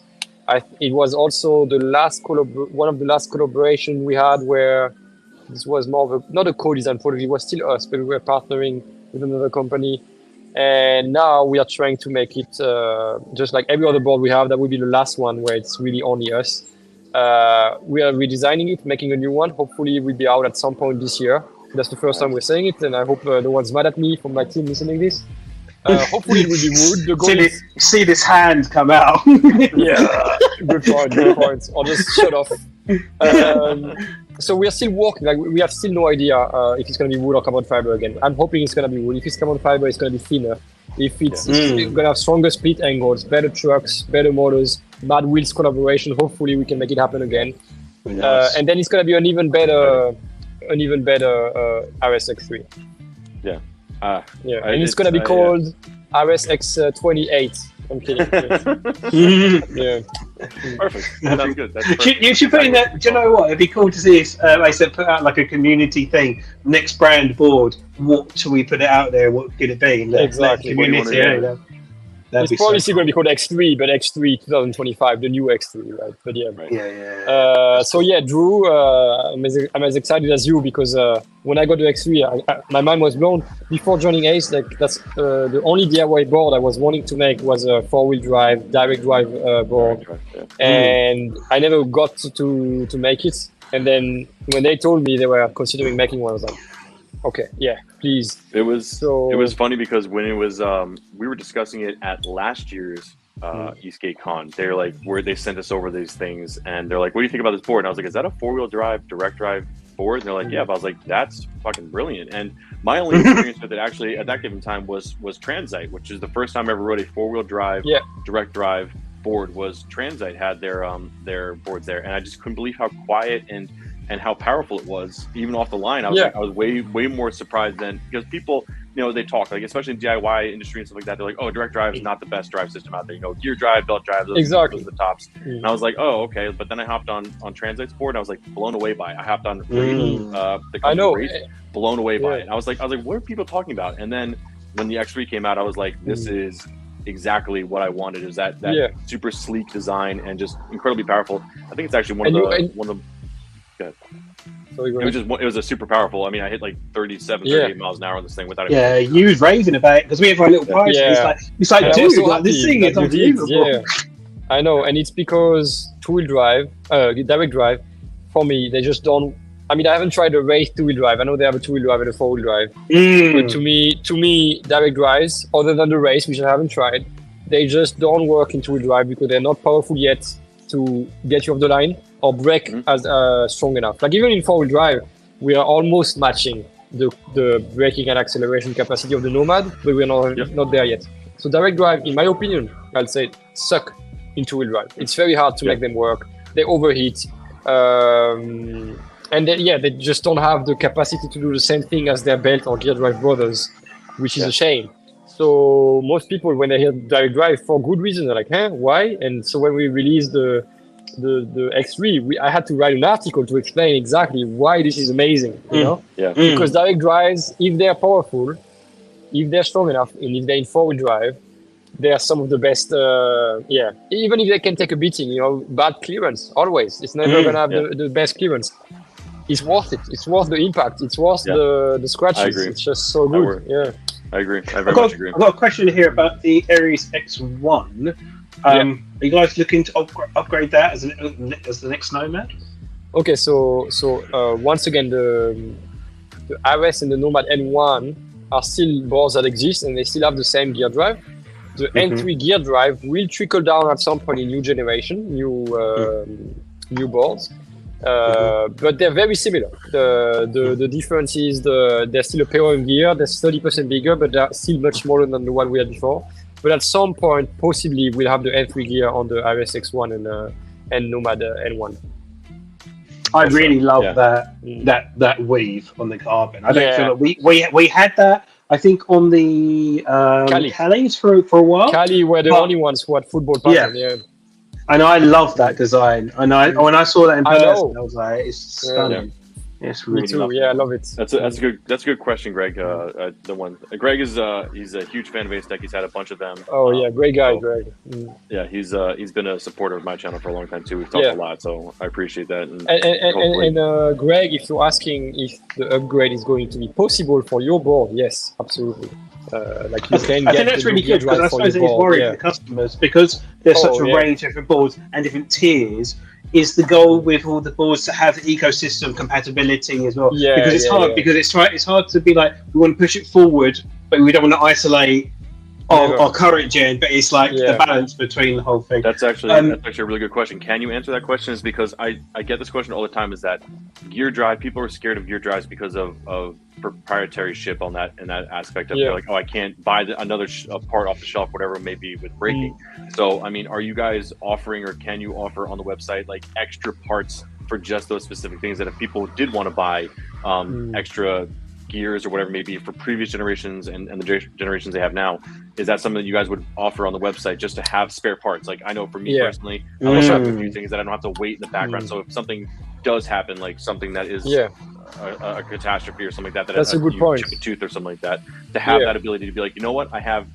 It was also one of the last collaboration we had where This was more of not a co-design product. It was still us, but we were partnering with another company. And now we are trying to make it just like every other board we have. That would be the last one where it's really only us. We are redesigning it, making a new one. Hopefully, it will be out at some point this year. That's the first time we're saying it, and I hope no one's mad at me from my team listening this. Hopefully, it will be wood. The goal
see this hand come out.
Yeah, good point. I'll just shut off. So we are still working. Like we have still no idea if it's going to be wood or carbon fiber again. I'm hoping it's going to be wood. If it's carbon fiber, it's going to be thinner. If it's going to have stronger split angles, better trucks, better motors, Mad Wheels collaboration. Hopefully, we can make it happen again. Nice. And then it's going to be an even better RSX3.
Yeah.
And it's going to be called RSX28. I'm kidding. Yeah.
Perfect. That's good. That's perfect.
You should put in that. Do you know what? It'd be cool to see this. I said put out like a community thing. Next brand board. What should we put it out there? What could it be?
Exactly.
Community.
It's probably still going to be called X3, but X3 2025, the new X3, right? But yeah.
Right.
Yeah.
So yeah, Drew, I'm as excited as you because when I got the X3, my mind was blown. Before joining Ace, like that's the only DIY board I was wanting to make was a 4-wheel drive, direct drive board, and I never got to make it. And then when they told me they were considering making one, I was like, okay, yeah, please.
It was funny because when it was we were discussing it at last year's Eastgate Con. They're like, where they sent us over these things, and they're like, "What do you think about this board?" And I was like, "Is that a 4-wheel drive, direct drive board?" And they're like, "Yeah." But I was like, "That's fucking brilliant." And my only experience with it actually at that given time was Transite, which is the first time I ever rode a 4-wheel drive, direct drive board. Was Transite had their boards there, and I just couldn't believe how quiet and how powerful it was, even off the line. I was like, I was way more surprised than, because people, they talk, like, especially in DIY industry and stuff like that, they're like, oh, direct drive is not the best drive system out there. Gear drive, belt drive, those are the tops. And I was like, oh, okay. But then I hopped on Transite's board, and I was like blown away by it. I hopped on the company race, blown away by it. And I was like, what are people talking about? And then when the X3 came out, I was like, this is exactly what I wanted. Is that super sleek design and just incredibly powerful. I think it's actually one of the it was a super powerful. I mean, I hit like 38 miles an hour on this thing without.
You was raving about it because we have our little party. It's like, dude, like this thing is unbelievable.
Yeah, I know, and it's because 2-wheel drive, direct drive, for me, they just don't. I mean, I haven't tried a race 2-wheel drive. I know they have a 2-wheel drive and a 4-wheel drive, but to me, direct drives, other than the race, which I haven't tried, they just don't work in 2-wheel drive because they're not powerful yet to get you off the line or brake as strong enough. Like even in 4-wheel drive, we are almost matching the braking and acceleration capacity of the Nomad, but we're not there yet. So direct drive, in my opinion, I'll say suck in 2-wheel drive. It's very hard to make them work. They overheat. And they just don't have the capacity to do the same thing as their belt or gear drive brothers, which is a shame. So most people, when they hear direct drive, for good reason, they're like, why? And so when we released the X3, I had to write an article to explain exactly why this is amazing, because direct drives, if they're powerful, if they're strong enough, and if they're in 4-wheel drive, they are some of the best. Even if they can take a beating, bad clearance always. It's never gonna have the best clearance. It's worth it. It's worth the impact. It's worth the scratches.
I agree.
It's just so good.
I agree. I very much agree.
I've got a question here about the Aries X1. Are you guys looking to upgrade that as the next Nomad?
Okay, so once again, the RS and the Nomad N1 are still boards that exist, and they still have the same gear drive. The N3 gear drive will trickle down at some point in new generation, new boards. But they're very similar. The difference is there's still a POM gear that's 30% bigger, but they're still much smaller than the one we had before. But at some point, possibly, we'll have the N3 gear on the RSX1 and Nomad N1.
I really love that weave on the carbon. I don't feel like we had that. I think on the Callies for a while.
Cali were the only ones who had football pattern.
And I love that design. And when I saw that in person, I was like, it's stunning. Yes,
Me too. Yeah, I love it.
That's a good question, Greg. The one Greg is he's a huge fan of Acedeck. He's had a bunch of them.
Oh yeah, great guy, Greg.
Yeah, he's been a supporter of my channel for a long time too. We've talked a lot, so I appreciate that.
And Greg, if you're asking if the upgrade is going to be possible for your board, yes, absolutely. Like you can
I think that's really good because I suppose it is worrying for the customers because there's such a range of different boards and different tiers. Is the goal with all the boards to have ecosystem compatibility as well?
Yeah,
because it's hard. Because it's hard to be like we want to push it forward, but we don't want to isolate our current gen. But it's like the balance between the whole thing.
That's actually a really good question. Can you answer that question? Is because I get this question all the time. Is that gear drive? People are scared of gear drives because of proprietary ship on that in that aspect of they're like, oh, I can't buy another part off the shelf, whatever it may be with braking. So, I mean, are you guys offering or can you offer on the website like extra parts for just those specific things that if people did want to buy extra gears or whatever it may be for previous generations and the generations they have now, is that something that you guys would offer on the website just to have spare parts? Like I know for me personally, I also have a few things that I don't have to wait in the background. So if something does happen, like something that is a catastrophe or something like that,
that's a good point.
Chip a tooth or something like that, to have that ability to be like, you know what, I have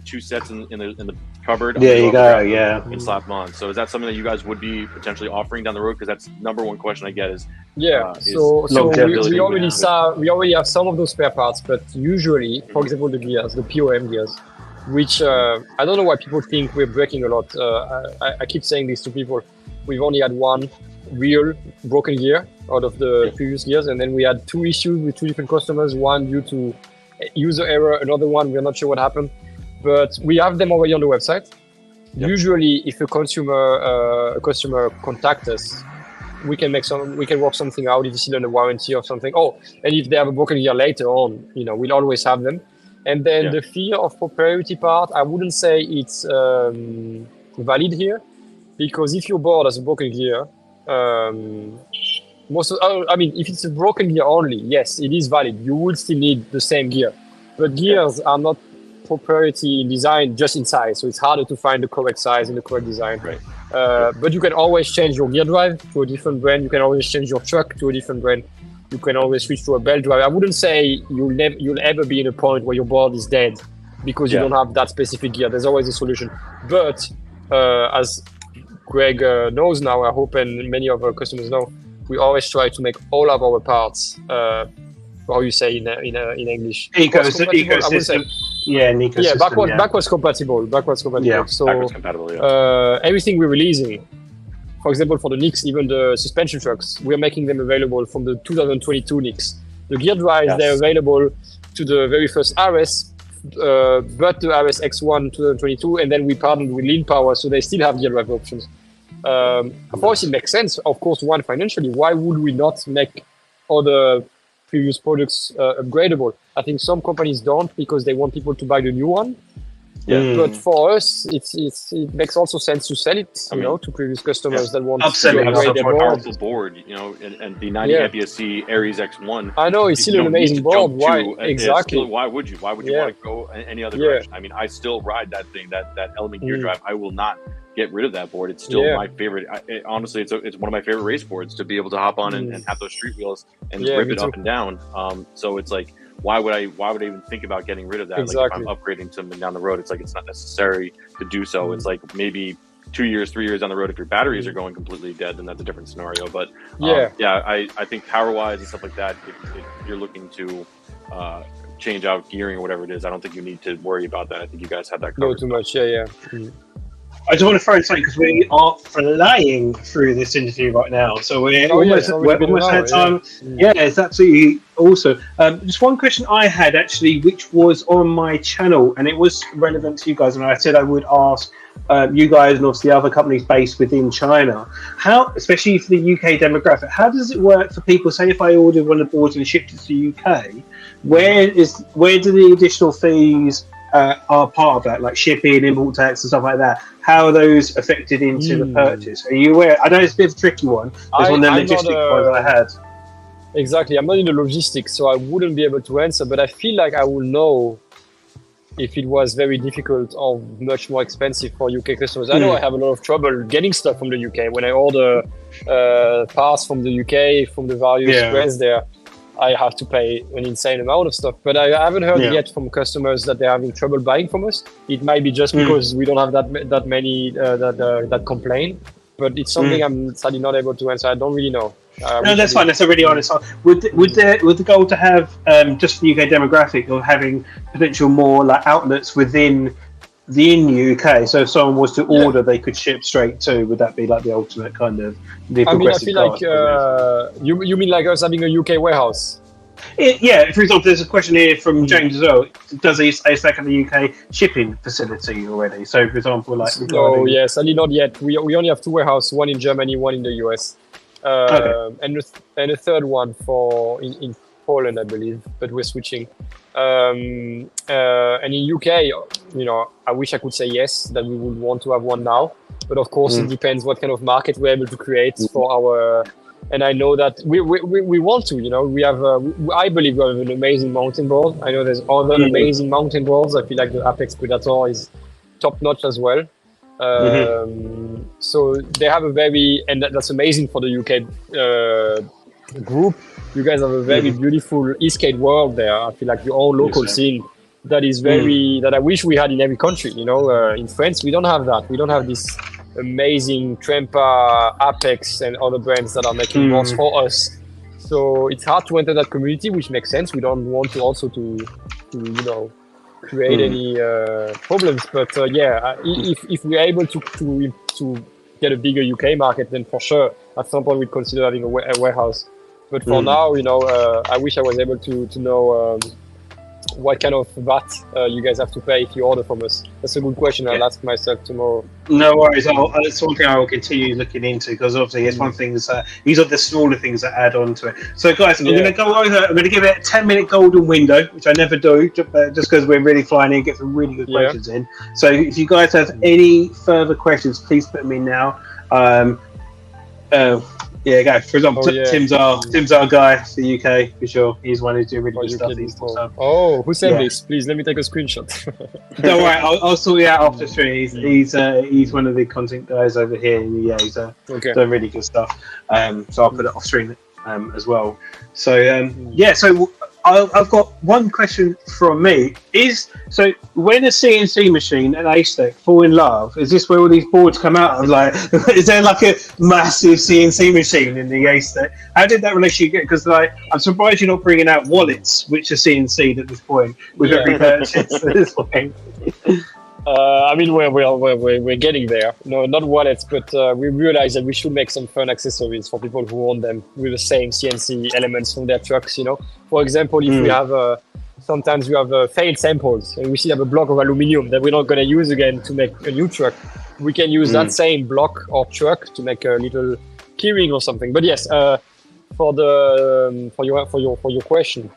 2 sets in the cupboard.
There you go.
And slap them on. So is that something that you guys would be potentially offering down the road? Because that's number one question I get is
so we already have some of those spare parts, but usually, for example, the gears, the POM gears, which I don't know why people think we're breaking a lot. I keep saying this to people. We've only had one real broken gear out of the previous gears, and then we had 2 issues with 2 different customers, one due to user error, another one we're not sure what happened, but we have them already on the website. Usually if a customer contacts us, we can work something out if it's still under warranty or something. And if they have a broken gear later on, we'll always have them. And then the fear of proprietary part, I wouldn't say it's valid here, because if your board has a broken gear, if it's a broken gear only, yes, it is valid. You would still need the same gear, but gears are not proprietary in design, just in size. So it's harder to find the correct size and the correct design.
Right.
But you can always change your gear drive to a different brand. You can always change your truck to a different brand. You can always switch to a belt drive. I wouldn't say you'll ever be in a point where your board is dead because you don't have that specific gear. There's always a solution. But as Greg knows now, I hope, and many of our customers know, we always try to make all of our parts, how you say in English?
Ecosystem.
Backwards compatible. So
backwards compatible,
everything we're releasing, for example, for the NICs, even the suspension trucks, we're making them available from the 2022 NICs. The gear drives, they're available to the very first RS, but the RS X1 2022, and then we partnered with Lean Power, so they still have gear drive options. Of course, it makes sense. Of course, one, financially, why would we not make other previous products upgradable? I think some companies don't because they want people to buy the new one. But for us, it makes also sense to sell it, to previous customers that want to upgrade their
powerful board, and the 90 APS-C Aries X1.
I know it's still an amazing board. Why? Exactly.
Why would you want to go any other direction? I mean, I still ride that thing, that Element gear drive. I will not get rid of that board. It's still my favorite. Honestly, it's one of my favorite race boards to be able to hop on and have those street wheels and rip it up and down. So it's like, why would I even think about getting rid of that?
Exactly.
Like if I'm upgrading something down the road, it's like it's not necessary to do so. It's like maybe 2 years, 3 years down the road, if your batteries are going completely dead, then that's a different scenario. But I think power-wise and stuff like that, if you're looking to change out gearing or whatever it is, I don't think you need to worry about that. I think you guys have that covered.
No, too much.
I just want to throw in something because we are flying through this interview right now, so we're almost at time. It's absolutely awesome. Just one question I had actually, which was on my channel, and it was relevant to you guys, and I said I would ask you guys and obviously other companies based within China, how, especially for the UK demographic, how does it work for people? Say if I ordered one of the boards and shipped it to the UK, where do the additional fees are part of that, like shipping, import tax and stuff like that? How are those affected into the purchase? Are you aware? I know it's a bit of a tricky one. It's one of the logistic ones I had.
Exactly. I'm not in the logistics, so I wouldn't be able to answer, but I feel like I will know if it was very difficult or much more expensive for UK customers. I know I have a lot of trouble getting stuff from the UK. When I order parts from the UK, from the various brands there, I have to pay an insane amount of stuff. But I haven't heard yet from customers that they're having trouble buying from us. It might be just because we don't have that many that complain. But it's something I'm sadly not able to answer. I don't really know.
No, that's fine. That's a really honest answer. Would the goal to have just the UK demographic, or having potential more like outlets within the UK? So if someone was to order, they could ship straight to. Would that be like the ultimate kind of?
I mean, I feel like you mean like us having a UK warehouse.
Yeah, for example, there's a question here from James as well. Does Acedeck have a UK shipping facility already? So, for example, like...
Oh, yes, sadly not yet. We only have 2 warehouses, one in Germany, one in the US. And a third one in Poland, I believe, but we're switching. And in UK, I wish I could say yes, that we would want to have one now. But of course, it depends what kind of market we're able to create for our... And I know that we want to, we have, I believe we have an amazing mountain board. I know there's other amazing mountain boards. I feel like the Apex Predator is top notch as well. So they have a and that's amazing for the UK group. You guys have a very beautiful e-skate world there. I feel like your own local scene that is that I wish we had in every country. In France, we don't have that. We don't have this amazing Trempa, Apex, and other brands that are making boards for us. So it's hard to enter that community, which makes sense. We don't want to also to create any problems. But if we're able to get a bigger UK market, then for sure at some point we'd consider having a warehouse. But for now, I wish I was able to know what kind of VAT you guys have to pay if you order from us. That's a good question. I'll ask myself tomorrow.
No worries. It's one thing I will continue looking into, because obviously it's one thing. These are the smaller things that add on to it. So guys, I'm going to go over. I'm going to give it a 10-minute golden window, which I never do, just because we're really flying in, get some really good questions in. So if you guys have any further questions, please put them in now. Go. For example, Tim's our guy for the UK, for sure. He's one who's doing really good stuff these days.
Who said this? Please let me take a screenshot.
Don't worry, I'll sort you out after stream. He's one of the content guys over here. He's doing really good stuff. So I'll put it off stream as well. So so I've got one question from me. So when a CNC machine and Acedeck fall in love, is this where all these boards come out of? Like, is there like a massive CNC machine in the Acedeck? How did that relationship get? Because I'm surprised you're not bringing out wallets, which are CNC'd at this point with every purchase at this point.
I mean, we're getting there. No, not wallets, but we realized that we should make some fun accessories for people who own them with the same CNC elements from their trucks. For example, if we have sometimes we have failed samples and we still have a block of aluminum that we're not going to use again to make a new truck, we can use that same block or truck to make a little keyring or something. But yes, for your question,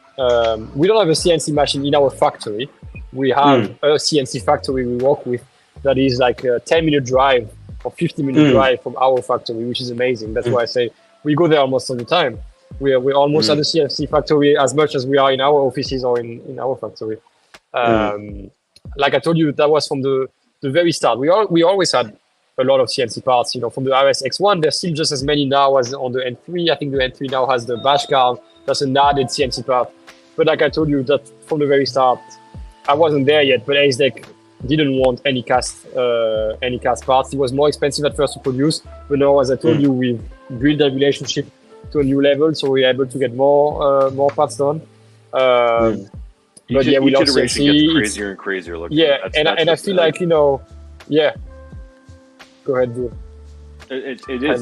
we don't have a CNC machine in our factory. We have a CNC factory we work with that is like a 10-minute drive or 15-minute drive from our factory, which is amazing. That's why I say we go there almost all the time. We're almost at the CNC factory as much as we are in our offices or in our factory. Like I told you, that was from the very start. We always had a lot of CNC parts. From the RS-X1, there's still just as many now as on the N3. I think the N3 now has the bash guard. That's an added CNC part. But like I told you, that from the very start, I wasn't there yet, but Acedeck didn't want any cast parts. It was more expensive at first to produce, but now, as I told you, we've built that relationship to a new level, so we're able to get more parts done. But
each
we love
iteration
CNC.
gets crazier and crazier looking.
And I feel like Go ahead, Drew.
It is.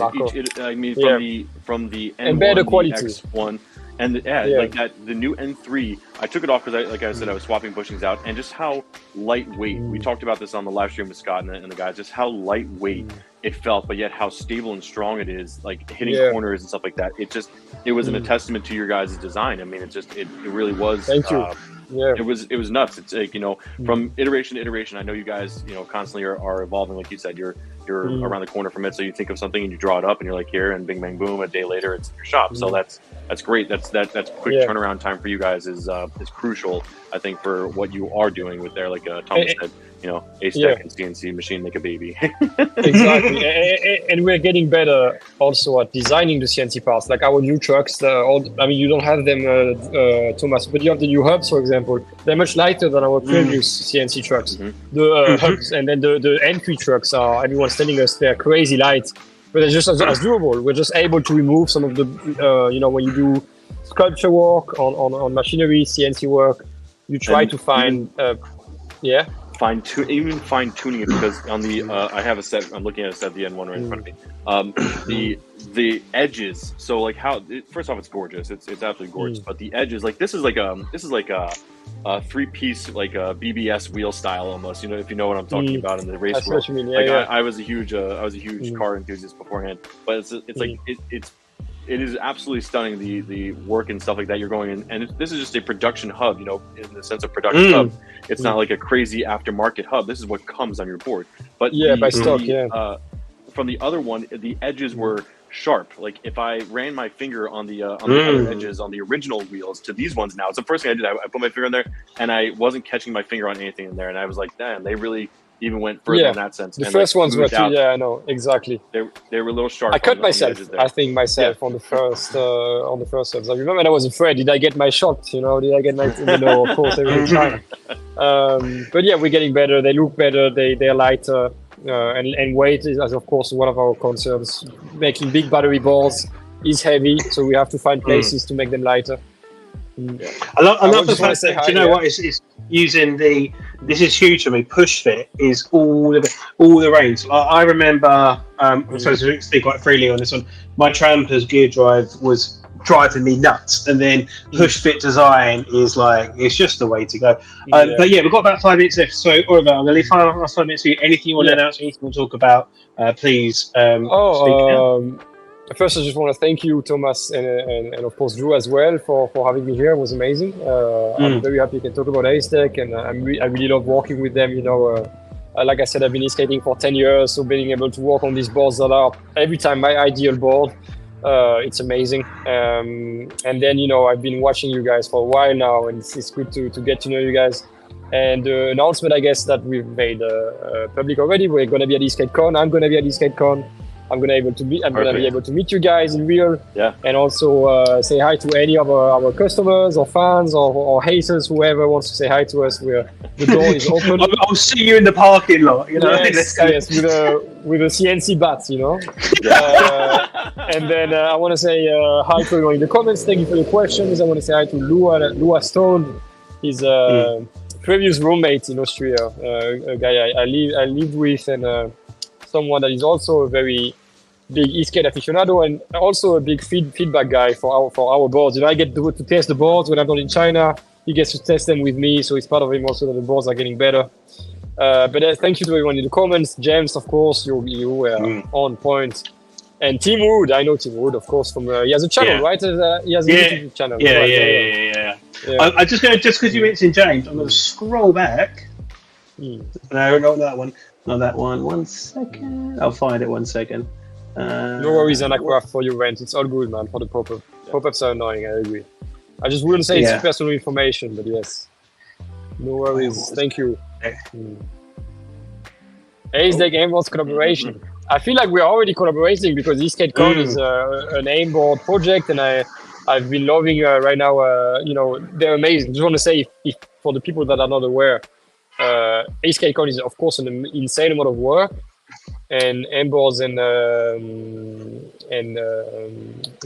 From the N1,
and better quality.
The X1. And like that, the new N3, I took it off because, like I said, I was swapping bushings out, and just how lightweight. We talked about this on the live stream with Scott and the guys. Just how lightweight it felt, but yet how stable and strong it is. Like hitting corners and stuff like that. It was a testament to your guys' design. I mean, it really was.
Thank you.
it was nuts. It's like, from iteration to iteration, I know you guys, constantly are evolving. Like you said, you're around the corner from it. So you think of something and you draw it up and you're like, here, and bing, bang, boom, a day later, it's in your shop. So that's great. That's quick turnaround time for you guys is crucial, I think, for what you are doing with there. Like Thomas said, Acedeck and CNC machine make a baby.
Exactly. And we're getting better also at designing the CNC parts. Like our new trucks, you don't have them, Thomas, but you have the new hubs, for example. They're much lighter than our previous CNC trucks. The hubs, and then the entry trucks everyone's telling us they're crazy light, but they're just as doable. We're just able to remove some of the, when you do sculpture work on machinery, CNC work, you try to find, fine tuning it, because on the I have a set. I'm looking at a set, the N1 right in front of me. The edges. So like first off, it's gorgeous. It's absolutely gorgeous. But the edges, like this is like a 3-piece like a BBS wheel style almost. If you know what I'm talking about in the race world. What you mean. I was a huge car enthusiast beforehand, but it's like it is absolutely stunning, the work and stuff like that you're going in, and this is just a production hub, in the sense of production hub. It's not like a crazy aftermarket hub. This is what comes on your board. But by stock,
from the other one, the edges were sharp. Like if I ran my finger on the other edges on the original wheels to these ones now, it's the first thing I did. I put my finger in there, and I wasn't catching my finger on anything in there, and I was like, damn, they really even went further in that sense.
The first ones were too, I know, exactly.
They were a little sharp.
I cut myself, I think, on the first hubs. I remember I was afraid, did I get my shot? Did I get my, no, of course, every time. But yeah, we're getting better. They look better. They're lighter. And weight is, of course, one of our concerns. Making big battery boards is heavy, so we have to find places to make them lighter.
I love the fact that, do you know what, it's using this is huge for me, push fit is all the range. I remember, I'm supposed to speak quite freely on this one, my Tramper's gear drive was driving me nuts, and then push fit design is like, it's just the way to go. But yeah, we've got about 5 minutes left, so Oliver, I'm going to leave 5 minutes for you. Anything you want to announce, anything you want to talk about, please speak now.
First, I just want to thank you, Thomas, and of course Drew as well for having me here. It was amazing. I'm very happy you can talk about Acedeck, and I really love working with them. Like I said, I've been skating for 10 years, so being able to work on these boards that are every time my ideal board, it's amazing. And then I've been watching you guys for a while now, and it's good to get to know you guys. And the announcement, I guess, that we've made public already. We're going to be at EskateCon. I'm going to be at EskateCon. I'm gonna be able to meet you guys in real, and also say hi to any of our customers or fans or haters, whoever wants to say hi to us. The door is open.
I'll see you in the parking lot.
Yes, with a CNC bat, and then I want to say hi to everyone in the comments. Thank you for your questions. I want to say hi to Lua Stone. He's a previous roommate in Austria, a guy I lived with, and someone that is also a very big e-skate aficionado, and also a big feedback guy for our boards. I get to test the boards when I'm not in China. He gets to test them with me, so it's part of him also that the boards are getting better. But thank you to everyone in the comments. James, of course, you were on point. And Tim Wood, I know Tim Wood, of course, from he has a channel, right? He has a YouTube channel.
Yeah. I'm just because you mentioned James, I'm going to scroll back. No, not that one. Not that one. 1 second. I'll find it. 1 second.
No worries, Anacraft, for your rent. It's all good, man. For the pop-up. Pop-ups are annoying, I agree. I just wouldn't say it's personal information, but yes. No worries. Thank you. Acedeck Aimboards collaboration. I feel like we're already collaborating because EskateCon is an aimboard project, and I've been loving right now. They're amazing. Just want to say, if for the people that are not aware, EskateCon is of course an insane amount of work, and aimboards and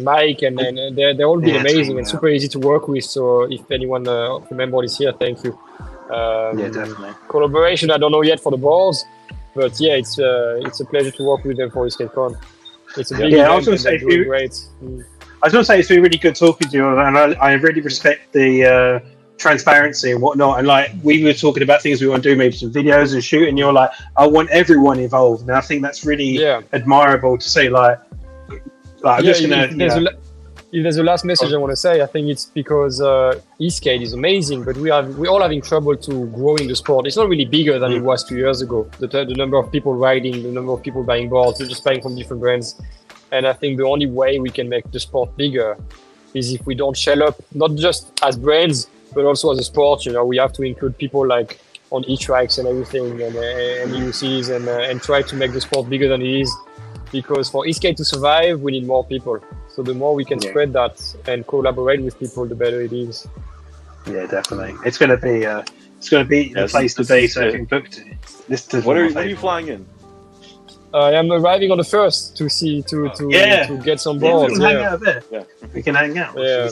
Mike and they're all been amazing and super easy to work with. So if anyone from aimboard is here, thank you.
Definitely.
Collaboration, I don't know yet for the boards, but yeah, it's a pleasure to work with them for EskateCon. It's a big event,
I was going to say,
great.
I was going to say it's been really good talking to you, and I really respect the transparency and whatnot. And like we were talking about things we want to do, maybe some videos and shoot, and you're like, I want everyone involved. And I think that's really admirable to say. Like I'm just gonna.
if there's a last message I want to say, I think it's because eSkate is amazing, but we're all having trouble to growing the sport. It's not really bigger than it was 2 years ago. The number of people riding, the number of people buying boards, they're just buying from different brands. And I think the only way we can make the sport bigger is if we don't shell up, not just as brands, but also as a sport. You know, we have to include people like on e-trikes and everything, and UCs, and try to make the sport bigger than it is. Because for eSkate to survive, we need more people. So the more we can spread that and collaborate with people, the better it is.
Yeah, definitely. It's going to be the place to be. So I can book this.
What are you flying in?
I am arriving on the 1st to see to get some boards.
We can hang out there. Yeah, we can hang out.
Yeah.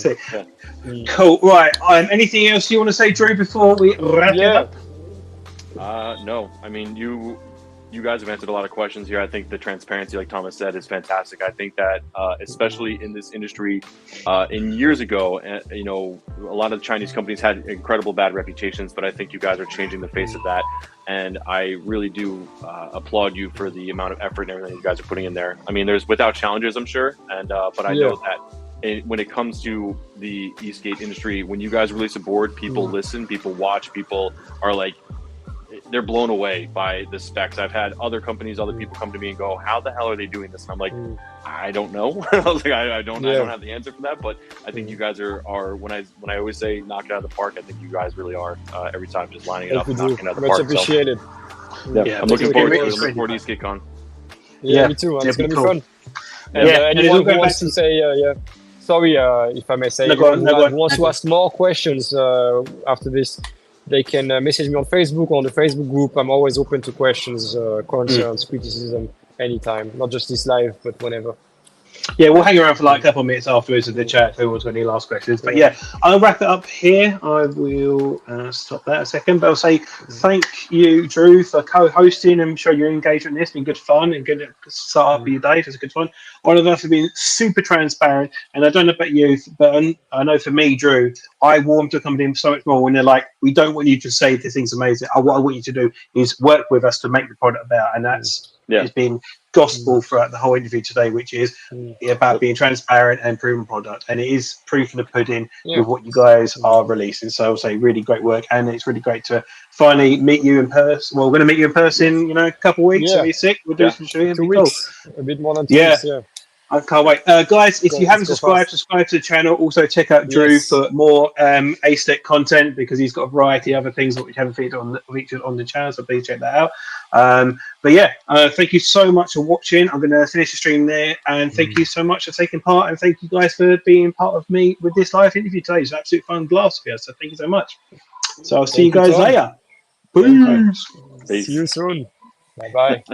Cool. Right. Anything else you want to say, Drew, before we wrap it up?
No. I mean, you guys have answered a lot of questions here. I think the transparency, like Thomas said, is fantastic. I think that, especially in this industry, in years ago, you know, a lot of Chinese companies had incredible bad reputations, but I think you guys are changing the face of that. And I really do applaud you for the amount of effort and everything you guys are putting in there. I mean, there's without challenges, I'm sure. And but I know that when it comes to the eSkate industry, when you guys release a board, people listen, people watch, people are like, they're blown away by the specs. I've had other companies, other people come to me and go, how the hell are they doing this? And I'm like, I don't know. I was like, I don't have the answer for that, but I think you guys are when I always say knock it out of the park, I think you guys really are every time just lining it up and knocking it out of the park.
Much appreciated.
So, I'm looking forward to it. I'm looking forward to eSkateCon.
Yeah, me too. It's going to be fun. And anyone who wants to say, sorry, if I may say, anyone who wants to ask more questions after this, they can message me on Facebook or on the Facebook group. I'm always open to questions, concerns, criticism, anytime. Not just this live, but whenever.
Yeah, we'll hang around for like a couple of minutes afterwards in the chat if anyone's got any last questions. But yeah, I'll wrap it up here. I will stop that a second. But I'll say thank you, Drew, for co-hosting and showing your engagement in this. It's been good fun and good to start up your day. It was a good one. All of us have been super transparent. And I don't know about you, but I know for me, Drew, I warm to the company so much more when they're like, we don't want you to say this thing's amazing. What I want you to do is work with us to make the product better. And that's it's been gospel throughout the whole interview today, which is about being transparent and proven product, and it is proof in the pudding with what you guys are releasing. So I'll say really great work, and it's really great to finally meet you in person. Well, we're going to meet you in person, you know, a couple of weeks. I'll be sick. We'll do some shooting.
2 weeks, a bit more than 2 weeks.
I can't wait. Guys, if you haven't subscribed to the channel. Also check out Drew for more Acedeck content, because he's got a variety of other things that we haven't featured on the channel, so please check that out. But yeah, thank you so much for watching. I'm going to finish the stream there, and thank you so much for taking part, and thank you guys for being part of me with this live interview today. It's an absolute fun blast for us, so thank you so much. So I'll see you guys later. Peace.
See you soon. Bye-bye.